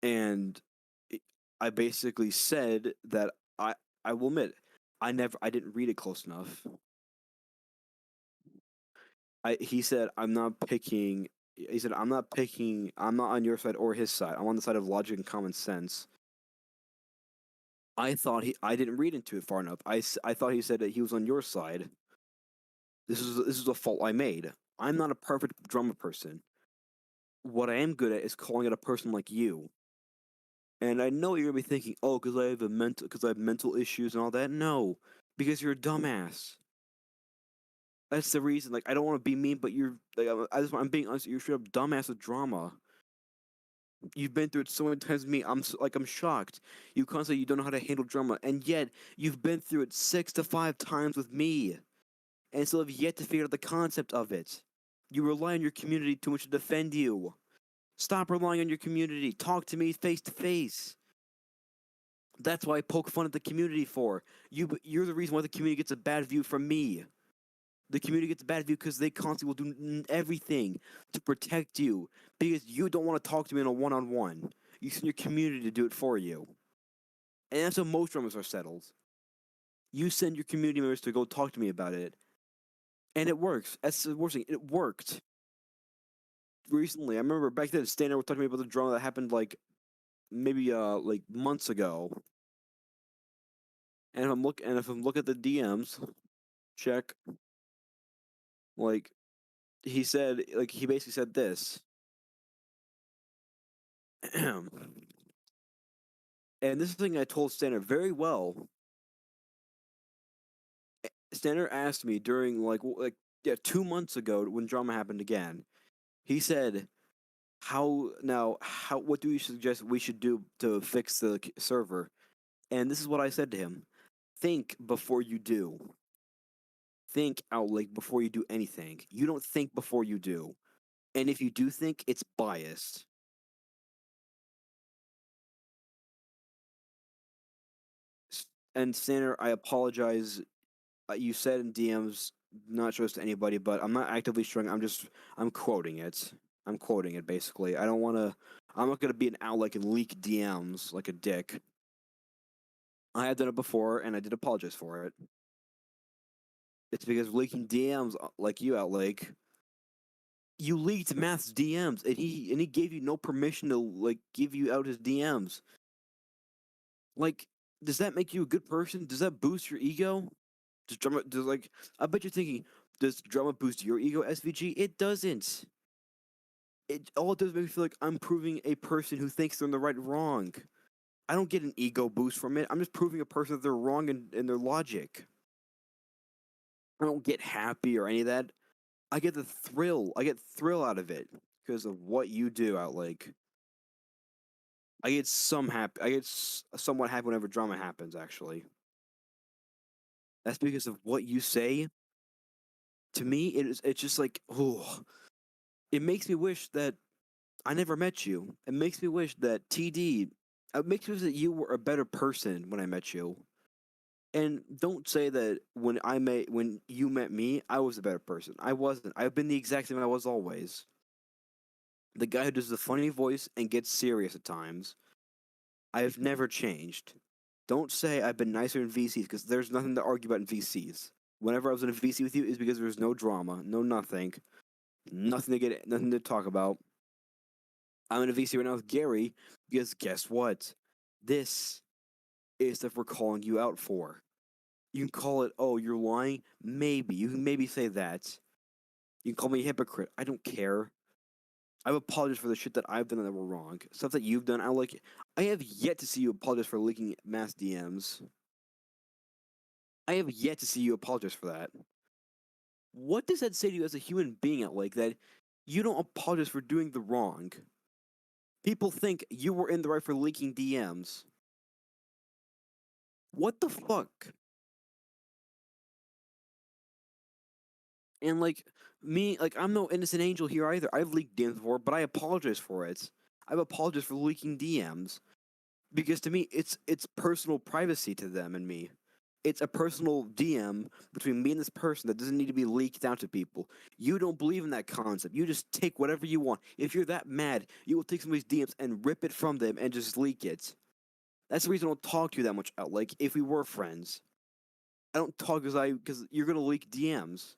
and I basically said that I will admit I didn't read it close enough. He said I'm not picking. He said I'm not picking. I'm not on your side or his side. I'm on the side of logic and common sense. I didn't read into it far enough. I thought he said that he was on your side. This is a fault I made. I'm not a perfect drama person. What I am good at is calling out a person like you. And I know you're gonna be thinking, oh, because I have mental issues and all that. No, because you're a dumbass. That's the reason. Like, I don't want to be mean, but I'm being honest. You're straight up dumbass with drama. You've been through it so many times with me. I'm shocked. You don't know how to handle drama, and yet you've been through it 6 to 5 times with me, and still have yet to figure out the concept of it. You rely on your community too much to defend you. Stop relying on your community. Talk to me face to face. That's why I poke fun at the community for. You're the reason why the community gets a bad view from me. The community gets bad of you because they constantly will do everything to protect you because you don't want to talk to me in a one-on-one. You send your community to do it for you. And that's how most dramas are settled. You send your community members to go talk to me about it. And it works. That's the worst thing. It worked. Recently, I remember back then, Stan and I were talking about the drama that happened like maybe like months ago. And if I'm look at the DMs, check. Like he said, like he basically said this. And this is something I told Stanner very well. Stanner asked me during yeah 2 months ago when drama happened again. He said, how what do you suggest we should do to fix the server?" And this is what I said to him: think before you do. Think out like before you do anything. You don't think before you do. And if you do think, it's biased. And Stanner, I apologize. You said in DMs, not shows to anybody, but I'm not actively showing. I'm quoting it. I'm quoting it basically. I don't want to. I'm not gonna be an outlet and leak DMs like a dick. I have done it before, and I did apologize for it. It's because leaking DMs like you out like you leaked Math's DMs, and he gave you no permission to like give you out his DMs. Like, does that make you a good person? Does that boost your ego? I bet you're thinking, does drama boost your ego, SVG? It doesn't. It all it does make me feel like I'm proving a person who thinks they're in the right wrong. I don't get an ego boost from it. I'm just proving a person that they're wrong in their logic. I don't get happy or any of that. I get the thrill. I get thrill out of it because of what you do out like. I get some happy. I get somewhat happy whenever drama happens. Actually, that's because of what you say. To me, it's just like oh, it makes me wish that I never met you. It makes me wish that TD. It makes me wish that you were a better person when I met you. And don't say that when you met me, I was a better person. I wasn't. I've been the exact same I was always. The guy who does the funny voice and gets serious at times. I've never changed. Don't say I've been nicer in VCs because there's nothing to argue about in VCs. Whenever I was in a VC with you, is because there was no drama, no nothing, nothing to talk about. I'm in a VC right now with Gary because guess what? This is stuff we're calling you out for. You can call it, oh, you're lying. Maybe you can maybe say that. You can call me a hypocrite. I don't care. I've apologized for the shit that I've done that were wrong. Stuff that you've done, I have yet to see you apologize for leaking mass DMs. I have yet to see you apologize for that. What does that say to you as a human being at like that you don't apologize for doing the wrong? People think you were in the right for leaking DMs. What the fuck? And like me, like I'm no innocent angel here either. I've leaked DMs before, but I apologize for it. I've apologized for leaking DMs because to me, it's personal privacy to them and me. It's a personal DM between me and this person that doesn't need to be leaked out to people. You don't believe in that concept. You just take whatever you want. If you're that mad, you will take somebody's DMs and rip it from them and just leak it. That's the reason I don't talk to you that much out. Like if we were friends, I don't talk because you're gonna leak DMs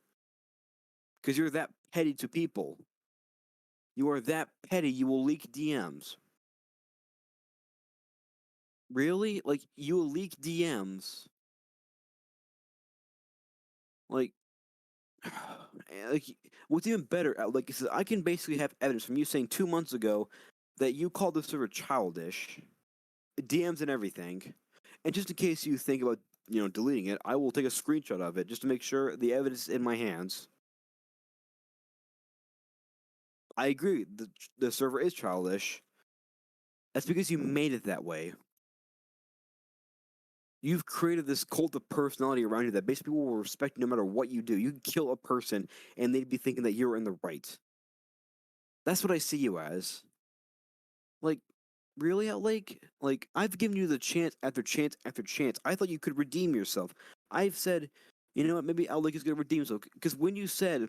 because you're that petty to people. You are that petty. You will leak DMs. Really? Like you will leak DMs. Like like what's even better, like I said, I can basically have evidence from you saying 2 months ago that you called the server childish, DMs and everything. And just in case you think about deleting it, I will take a screenshot of it just to make sure the evidence is in my hands. I agree, the server is childish. That's because you made it that way. You've created this cult of personality around you that basically people will respect you no matter what you do. You can kill a person and they'd be thinking that you're in the right. That's what I see you as. Like, really, Out Lake? Like, I've given you the chance after chance after chance. I thought you could redeem yourself. I've said, You know what? Maybe Outlook is gonna redeem himself because when you said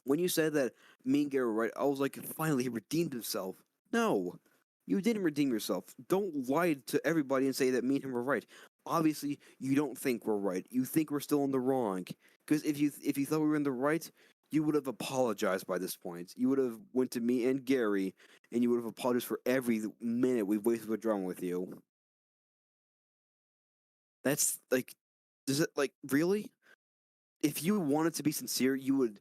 when you said that me and Gary were right, I was like, finally, he redeemed himself. No, you didn't redeem yourself. Don't lie to everybody and say that me and him were right. Obviously, you don't think we're right. You think we're still in the wrong. Because if you thought we were in the right, you would have apologized by this point. You would have went to me and Gary, and you would have apologized for every minute we've wasted with drama with you. That's like, does it like really? If you wanted to be sincere, you would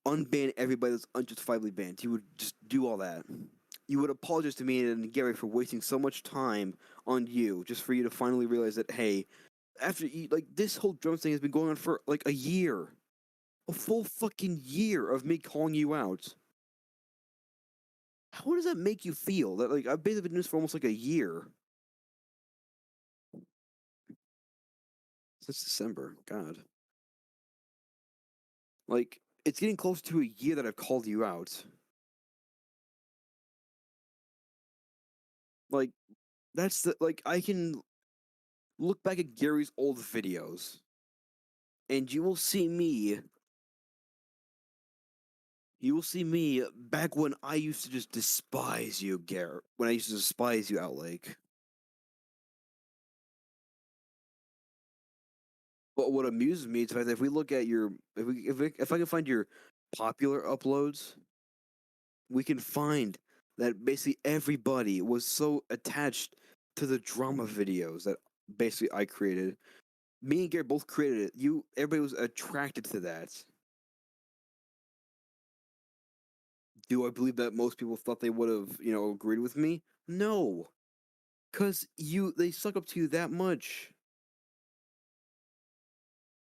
unban everybody that's unjustifiably banned. You would just do all that. You would apologize to me and Gary for wasting so much time on you just for you to finally realize that, hey, after you, like, this whole drums thing has been going on for like a year. A full fucking year of me calling you out. How does that make you feel? That like I've basically been doing this for almost like a year. Since December. God. Like, it's getting close to a year that I've called you out. Like, that's the like I can look back at Gary's old videos and you will see me back when I used to just despise you, Garrett. When I used to despise you, Outlake. But what amuses me is the fact that if we look at your, if I can find your popular uploads, we can find that basically everybody was so attached to the drama videos that basically I created. Me and Garrett both created it. Everybody was attracted to that. Do I believe that most people thought they would have, agreed with me? No, because they suck up to you that much.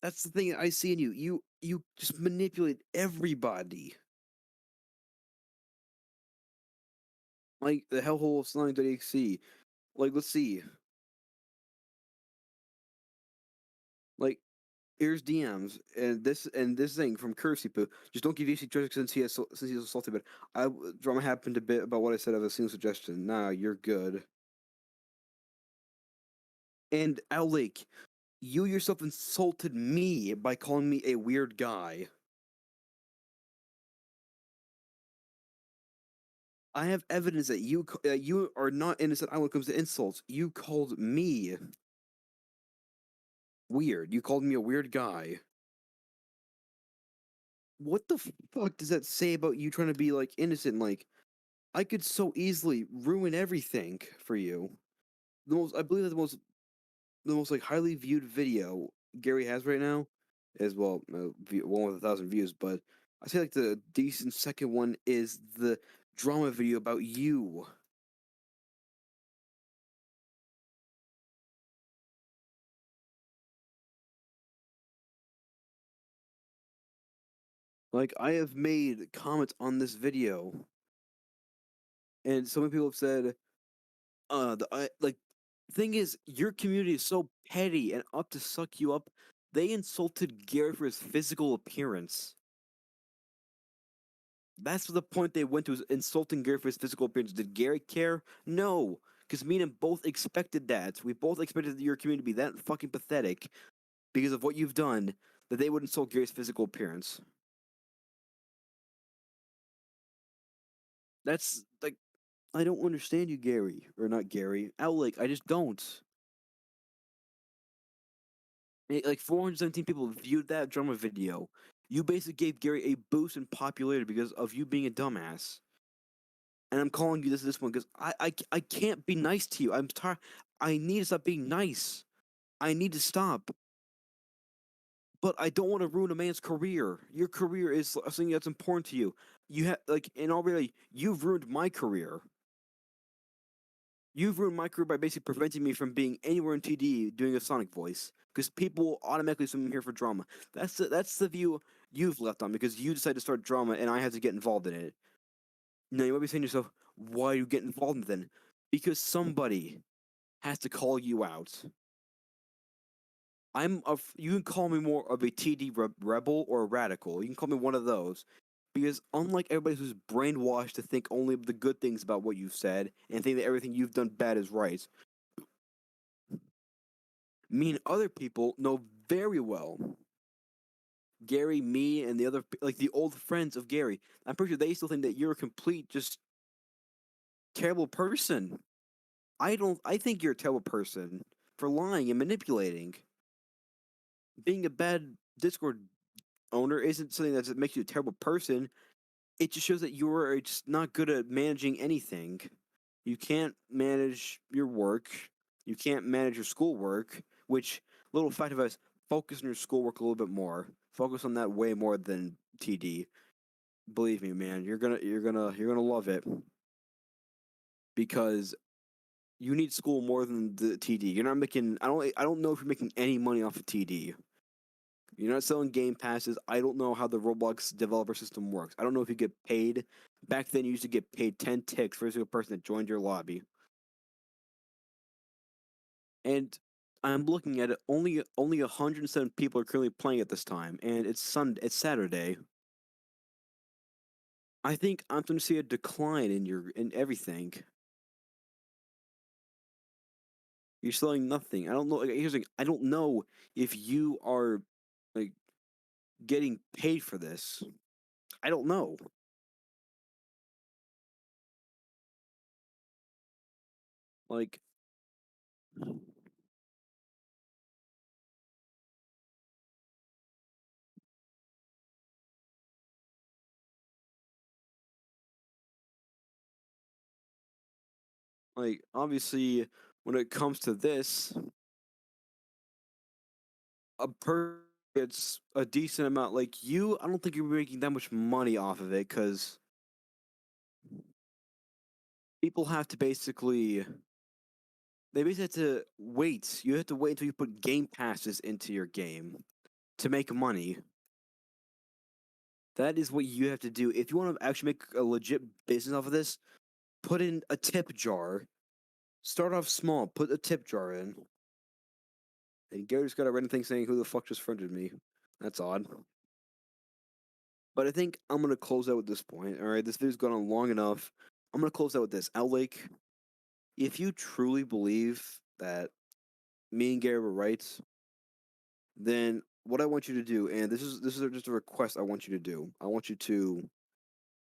That's the thing I see in you. You just manipulate everybody. Like the hellhole of Sonic.EXETD. Like, let's see. Like, here's DMs and this thing from Cursey Poo. Just don't give DC Trust since he's assaulted. But drama happened a bit about what I said of a single suggestion. Nah, you're good. And Lake, you yourself insulted me by calling me a weird guy. I have evidence that you are not innocent when it comes to insults. You called me weird. You called me a weird guy. What the fuck does that say about you trying to be like innocent? Like, I could so easily ruin everything for you. I believe that the most like highly viewed video Gary has right now is one with 1,000 views. But I say like the decent second one is the drama video about you. Like, I have made comments on this video, and so many people have said, like, thing is, your community is so petty and up to suck you up. They insulted Gary for his physical appearance. That's the point they went to, is insulting Gary for his physical appearance. Did Gary care? No, because me and him both expected that. We both expected your community to be that fucking pathetic because of what you've done that they would insult Gary's physical appearance. That's like, I don't understand you, Gary, or not Gary, Outlick. I just don't. Like 417 people viewed that drama video. You basically gave Gary a boost in popularity because of you being a dumbass. And I'm calling you this one because I can't be nice to you. I'm tired. I need to stop being nice. I need to stop. But I don't want to ruin a man's career. Your career is something that's important to you. You have like, in all reality, you've ruined my career. You've ruined my career by basically preventing me from being anywhere in TD doing a Sonic voice because people will automatically assume I'm here for drama. That's the view you've left on because you decided to start drama and I had to get involved in it. Now you might be saying to yourself, why do you get involved in it then? Because somebody has to call you out. You can call me more of a TD rebel or a radical. You can call me one of those. Because unlike everybody who's brainwashed to think only of the good things about what you've said and think that everything you've ddone bad is right, me and other people know very well. Gary, me, and the other like the old friends of Gary. I'm pretty sure they still think that you're a complete just terrible person. I don't. I think you're a terrible person for lying and manipulating. Being a bad Discord owner isn't something that makes you a terrible person. It just shows that you're just not good at managing anything. You can't manage your work. You can't manage your schoolwork. Which little fact of us, focus on your schoolwork a little bit more. Focus on that way more than TD. Believe me, man, you're gonna love it because you need school more than the TD. You're not making. I don't know if you're making any money off of TD. You're not selling game passes. I don't know how the Roblox developer system works. I don't know if you get paid. Back then, you used to get paid 10 ticks for every single person that joined your lobby. And I'm looking at it. Only 107 people are currently playing at this time, and it's Sunday. It's Saturday. I think I'm going to see a decline in everything. You're selling nothing. I don't know. Like, here's the thing. I don't know if you are like getting paid for this. I don't know. Like, obviously, when it comes to this, a person gets a decent amount. Like you, I don't think you're making that much money off of it because people have to basically they basically have to wait. You have to wait until you put game passes into your game to make money. That is what you have to do. If you want to actually make a legit business off of this, put in a tip jar. Start off small, put a tip jar in. And Gary's got a random thing saying, "Who the fuck just friended me?" That's odd. But I think I'm gonna close out at this point. All right, this video's gone on long enough. I'm gonna close out with this. Outlake, if you truly believe that me and Gary were right, then what I want you to do, and this is just a request I want you to do. I want you to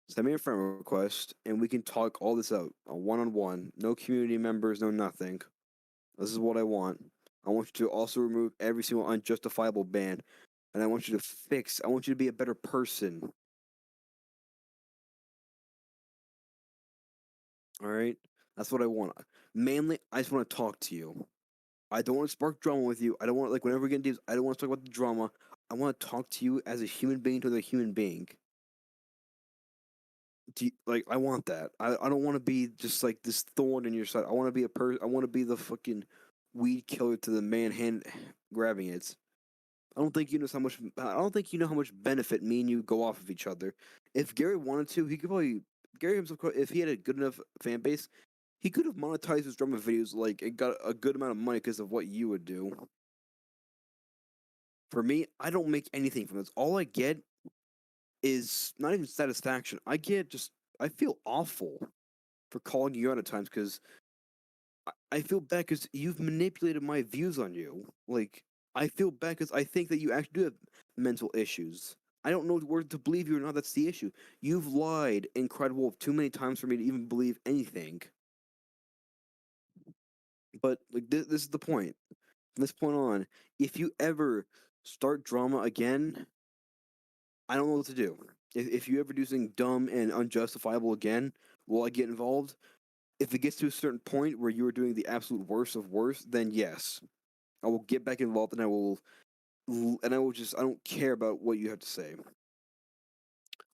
send me a friend request, and we can talk all this out, a one-on-one. No community members, no nothing. This is what I want. I want you to also remove every single unjustifiable ban, and I want you to fix. I want you to be a better person. All right, that's what I want. Mainly, I just want to talk to you. I don't want to spark drama with you. I don't want whenever we get into, I don't want to talk about the drama. I want to talk to you as a human being to another human being. I want that. I don't want to be just like this thorn in your side. I want to be a person. I want to be the fucking weed killer to the man hand grabbing it. I don't think you know how much. I don't think you know how much benefit me and you go off of each other. If Gary wanted to, he could probably Gary himself. If he had a good enough fan base, he could have monetized his drama videos like and got a good amount of money because of what you would do. For me, I don't make anything from this. All I get is not even satisfaction. I feel awful for calling you out at times because I feel bad because you've manipulated my views on you. Like, I feel bad because I think that you actually do have mental issues. I don't know whether to believe you or not. That's the issue. You've lied and cried wolf too many times for me to even believe anything. But like this is the point. From this point on, if you ever start drama again, I don't know what to do. If you ever do something dumb and unjustifiable again, will I get involved? If it gets to a certain point where you are doing the absolute worst of worst, then yes, I will get back involved and I don't care about what you have to say.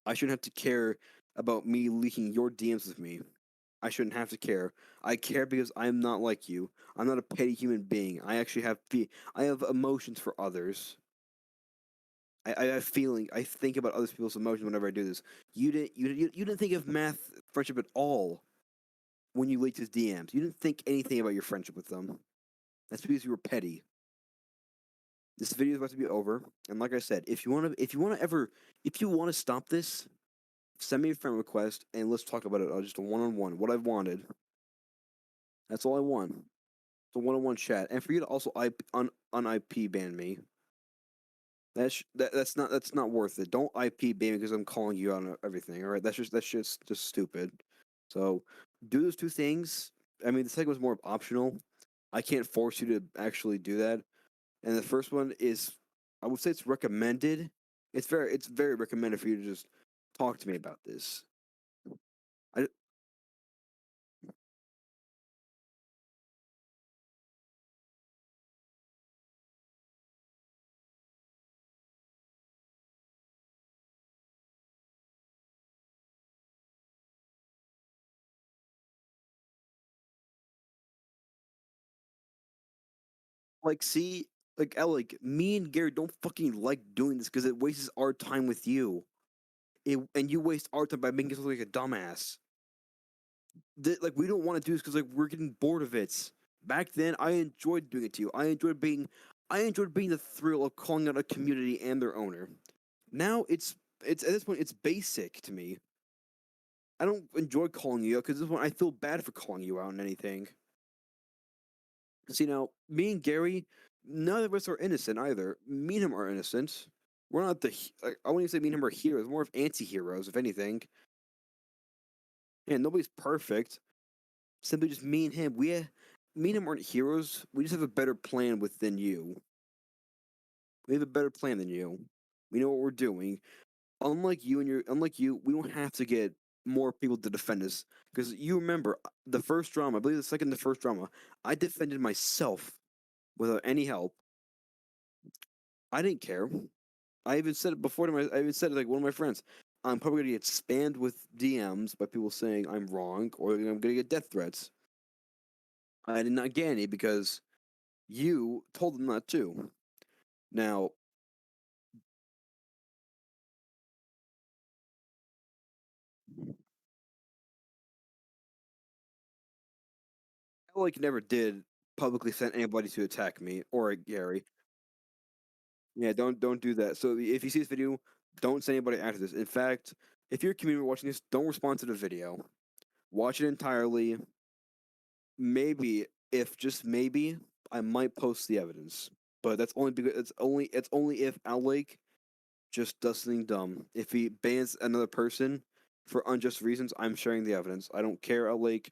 I shouldn't have to care about me leaking your DMs with me. I shouldn't have to care. I care because I'm not like you. I'm not a petty human being. I actually I have emotions for others. I have feeling. I think about other people's emotions whenever I do this. You didn't think of math friendship at all when you leaked his DMs. You didn't think anything about your friendship with them. That's because you were petty. This video is about to be over, and like I said, if you want to stop this, send me a friend request and let's talk about it. Just a one-on-one. What I've wanted. That's all I want. It's a one-on-one chat, and for you to also IP ban me. That's not worth it. Don't IP baby because I'm calling you on everything. All right, that's just stupid. So do those two things. I mean, the second was more optional. I can't force you to actually do that. And the first one is, I would say it's recommended. It's very recommended for you to just talk to me about this. I like see like me and Gary don't fucking like doing this because it wastes our time with you. And you waste our time by making us look like a dumbass. Like we don't want to do this because like we're getting bored of it. Back then, I enjoyed doing it to you. I enjoyed being the thrill of calling out a community and their owner. Now it's at this point it's basic to me. I don't enjoy calling you out because this one I feel bad for calling you out on anything. See now, me and Gary, none of us are innocent either. Me and him are innocent. We're not I wouldn't even say me and him are heroes. More of anti-heroes, if anything. Yeah, nobody's perfect. Simply just me and him. Me and him aren't heroes. We just have a better plan within you. We have a better plan than you. We know what we're doing. Unlike you, we don't have to get more people to defend us. Because you remember the first drama, I believe the first drama, I defended myself without any help. I didn't care. I even said it before I even said it like one of my friends. I'm probably gonna get spammed with DMs by people saying I'm wrong, or I'm gonna get death threats. I did not get any because you told them not to. Now, like never did publicly send anybody to attack me or Gary. Yeah, don't do that. So if you see this video, don't send anybody after this. In fact, if you're a community watching this, don't respond to the video. Watch it entirely. Maybe, if just maybe, I might post the evidence. But that's only because it's only if Outlake just does something dumb. If he bans another person for unjust reasons, I'm sharing the evidence. I don't care, Outlake.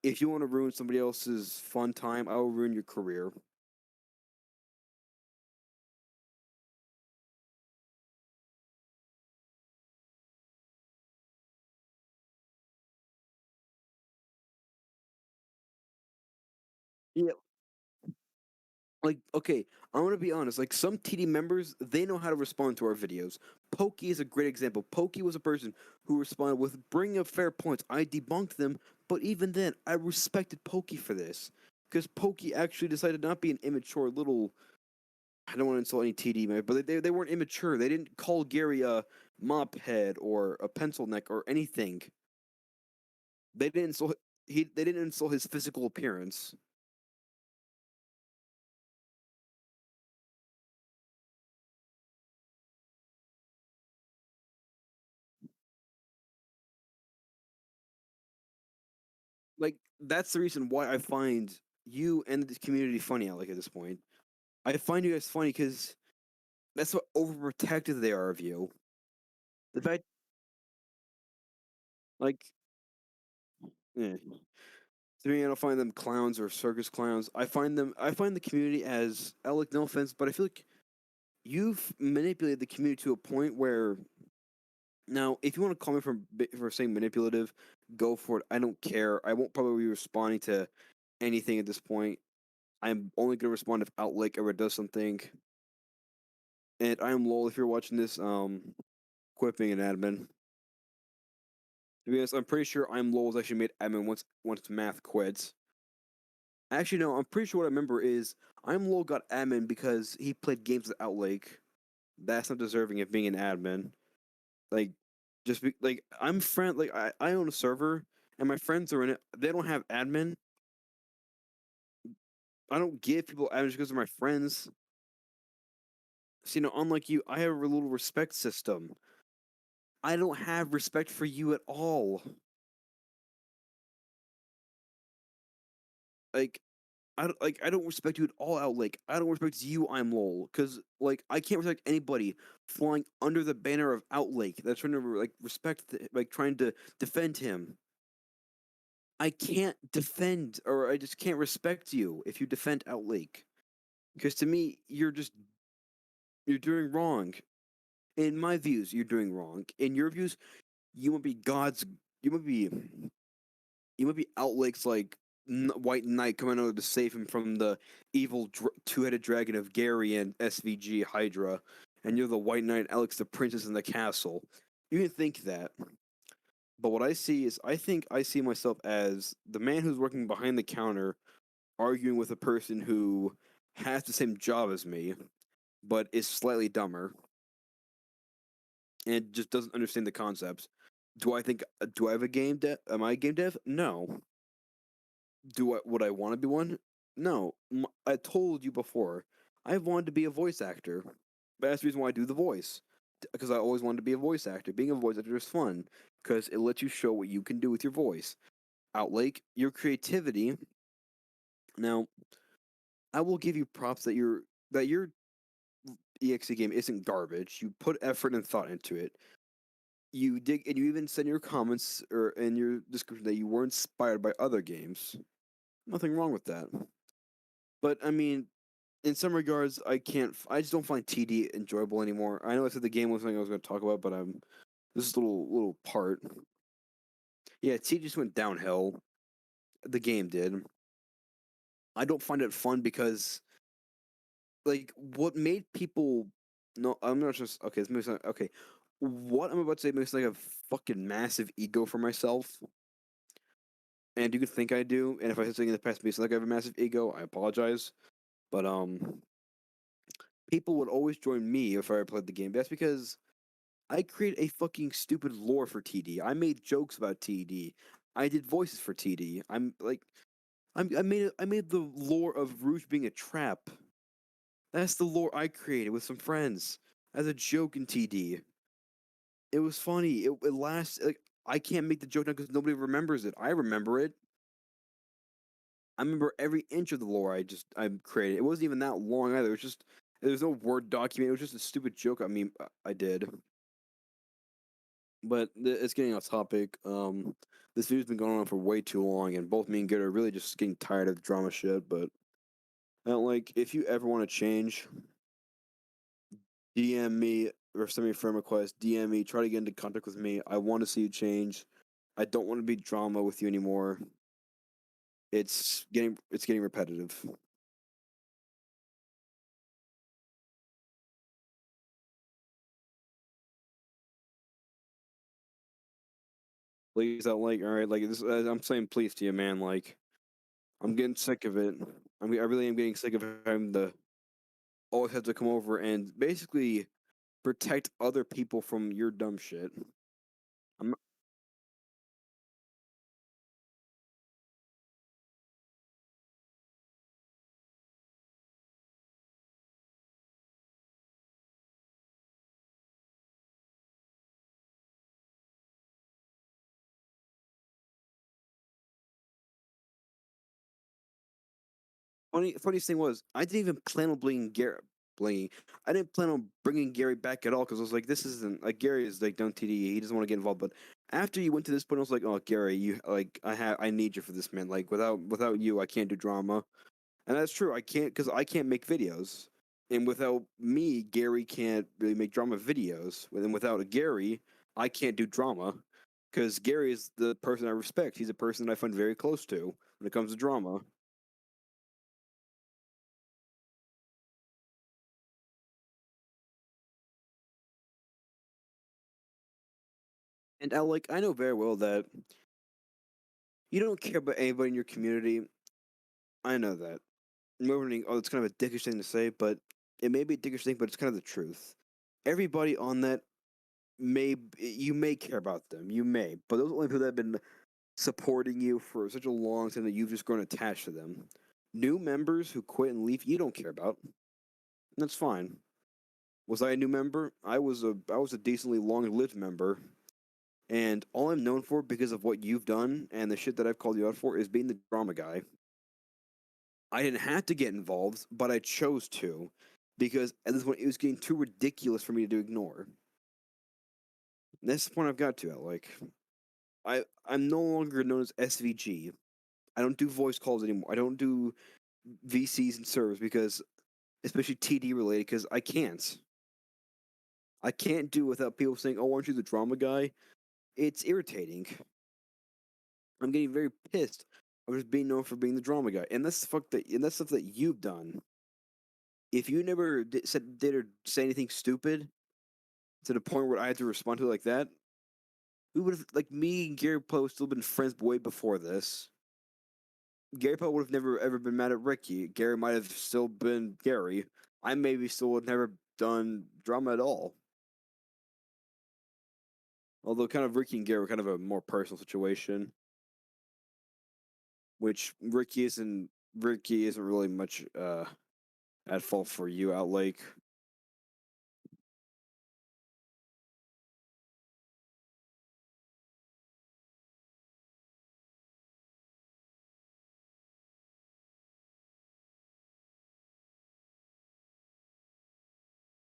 If you want to ruin somebody else's fun time, I will ruin your career. Yeah, like okay, I want to be honest. Like some TD members, they know how to respond to our videos. Pokey is a great example. Pokey was a person who responded with bringing up fair points. I debunked them, but even then, I respected Pokey for this because Pokey actually decided not to be an immature little. I don't want to insult any TD member, but they weren't immature. They didn't call Gary a mop head or a pencil neck or anything. They didn't insult they didn't insult his physical appearance. Like that's the reason why I find you and the community funny. Like at this point, I find you guys funny because that's what overprotective they are of you. The fact, like, eh, to me, I don't find them clowns or circus clowns. I find the community as, like, no offense, but I feel like you've manipulated the community to a point where now, if you want to call me for saying manipulative, go for it. I don't care. I won't probably be responding to anything at this point. I'm only gonna respond if Outlick ever does something. And I am lol if you're watching this. Quit being an admin. To be honest, I'm pretty sure I'm lol was actually made admin once math quits. Actually, no. I'm pretty sure what I remember is I'm lol got admin because he played games with Outlake. That's not deserving of being an admin. Like, like I'm friend. Like I own a server and my friends are in it. They don't have admin. I don't give people admin just because they're my friends. So, unlike you, I have a little respect system. I don't have respect for you at all. Like I don't respect you at all, Outlake. I don't respect you, I'm lol, because like I can't respect anybody flying under the banner of Outlake that's trying to like like trying to defend him. I can't defend, or I just can't respect you if you defend Outlake, because to me you're doing wrong. In my views, you're doing wrong. In your views, you might be God's. You might be you might be Outlake's like White Knight coming over to save him from the evil two-headed dragon of Gary and SVG Hydra, and you're the White Knight, Alex the princess in the castle. You can think that, but what I see is I think I see myself as the man who's working behind the counter, arguing with a person who has the same job as me, but is slightly dumber and just doesn't understand the concepts. Do I have a game dev? Am I a game dev? No. Do I would I want to be one? No. I told you before. I wanted to be a voice actor. That's the reason why I do the voice. Because I always wanted to be a voice actor. Being a voice actor is fun because it lets you show what you can do with your voice. Outlake your creativity. Now, I will give you props that your EXE game isn't garbage. You put effort and thought into it. You dig, and you even said in your comments or in your description that you were inspired by other games. Nothing wrong with that. But I mean, in some regards, I can't. I just don't find TD enjoyable anymore. I know I said the game was something I was going to talk about, but I'm this is a little part. Yeah, TD just went downhill. The game did. I don't find it fun because like what made people. No, I'm not just okay. This makes okay. What I'm about to say makes like a fucking massive ego for myself, and you could think I do. And if I said something in the past makes like I have a massive ego, I apologize. But people would always join me if I played the game. That's because I create a fucking stupid lore for TD. I made jokes about TD. I did voices for TD. I made the lore of Rouge being a trap. That's the lore I created with some friends as a joke in TD. It was funny. It lasts like I can't make the joke now because nobody remembers it. I remember it. I remember every inch of the lore I created. It wasn't even that long either. It was just there was no word document. It was just a stupid joke. I mean, I did. But it's getting off topic. This video's been going on for way too long, and both me and Good are really just getting tired of the drama shit. But I don't like if you ever want to change, DM me or send me a friend request. DM me. Try to get into contact with me. I want to see you change. I don't want to be drama with you anymore. It's getting repetitive. Please, don't like all right. Like this, I'm saying, please to you, man. Like I'm getting sick of it. I really am getting sick of having to always have to come over and basically protect other people from your dumb shit. I'm funniest thing was I didn't even plan on bringing Gary. Bringing, I didn't plan on bringing Gary back at all because I was like, this isn't like Gary is like don't TD. He doesn't want to get involved. But after you went to this point, I was like, oh Gary, you like I need you for this man. Like without you, I can't do drama. And that's true. I can't because I can't make videos. And without me, Gary can't really make drama videos. And without a Gary, I can't do drama because Gary is the person I respect. He's a person that I find very close to when it comes to drama. And I know very well that you don't care about anybody in your community. I know that. Oh, it's kind of a dickish thing to say, but it may be a dickish thing, but it's kind of the truth. Everybody on that you may care about them, you may, but those are only people that have been supporting you for such a long time that you've just grown attached to them. New members who quit and leave, you don't care about. That's fine. Was I a new member? I was a decently long lived member, and all I'm known for because of what you've done and the shit that I've called you out for is being the drama guy. I didn't have to get involved, but I chose to because at this point it was getting too ridiculous for me to ignore. And that's the point I've got to. Like, I'm no longer known as SVG. I don't do voice calls anymore. I don't do VCs and servers because, especially TD related, because I can't. I can't do without people saying, "Oh, aren't you the drama guy?" It's irritating. I'm getting very pissed. I'm just being known for being the drama guy, and that's stuff that you've done. If you never did or say anything stupid to the point where I had to respond to it like that, we would have, like, me and Gary Poe still been friends way before this. Gary Poe would have never ever been mad at Ricky. Gary might have still been Gary. I maybe still would have never done drama at all. Although kind of Ricky and Gary were kind of a more personal situation, which Ricky isn't really much at fault for you, Outlake.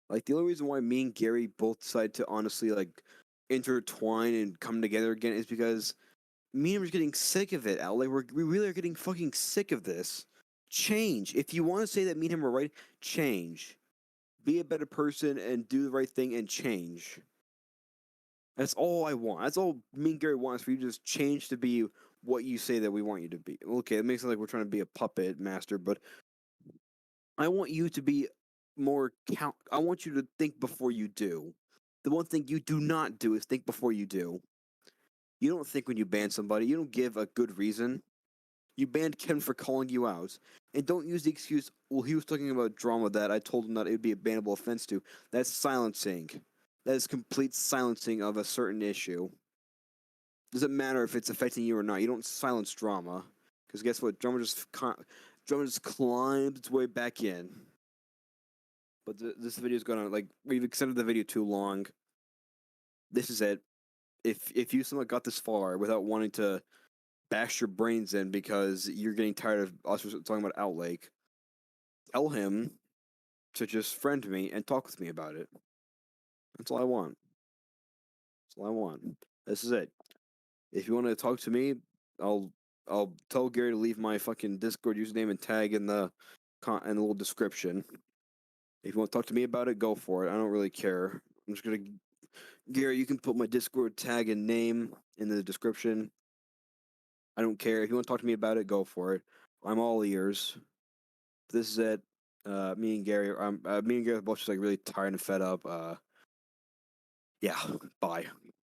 Like the only reason why me and Gary both decided to honestly like intertwine and come together again is because me and him are getting sick of it, Outlake. We really are getting fucking sick of this. Change. If you want to say that me and him are right, change. Be a better person and do the right thing and change. That's all I want. That's all me and Gary wants for you to just change to be what you say that we want you to be. Okay, it makes it like we're trying to be a puppet master, but I want you to be more count. I want you to think before you do. The one thing you do not do is think before you do. You don't think when you ban somebody. You don't give a good reason. You banned Ken for calling you out. And don't use the excuse, well, he was talking about drama that I told him that it would be a bannable offense to. That's silencing. That is complete silencing of a certain issue. Doesn't matter if it's affecting you or not. You don't silence drama. Because guess what? Drama just climbs its way back in. But this video is gonna, like, we've extended the video too long. This is it. If you somehow got this far without wanting to bash your brains in because you're getting tired of us talking about Outlake, tell him to just friend me and talk with me about it. That's all I want. That's all I want. This is it. If you want to talk to me, I'll I'll tell Gary to leave my fucking Discord username and tag in the little description. If you want to talk to me about it, go for it. I don't really care. I'm just gonna Gary, you can put my Discord tag and name in the description. I don't care. If you want to talk to me about it, go for it. I'm all ears. This is it. Me and Gary are both just like really tired and fed up. Yeah, bye.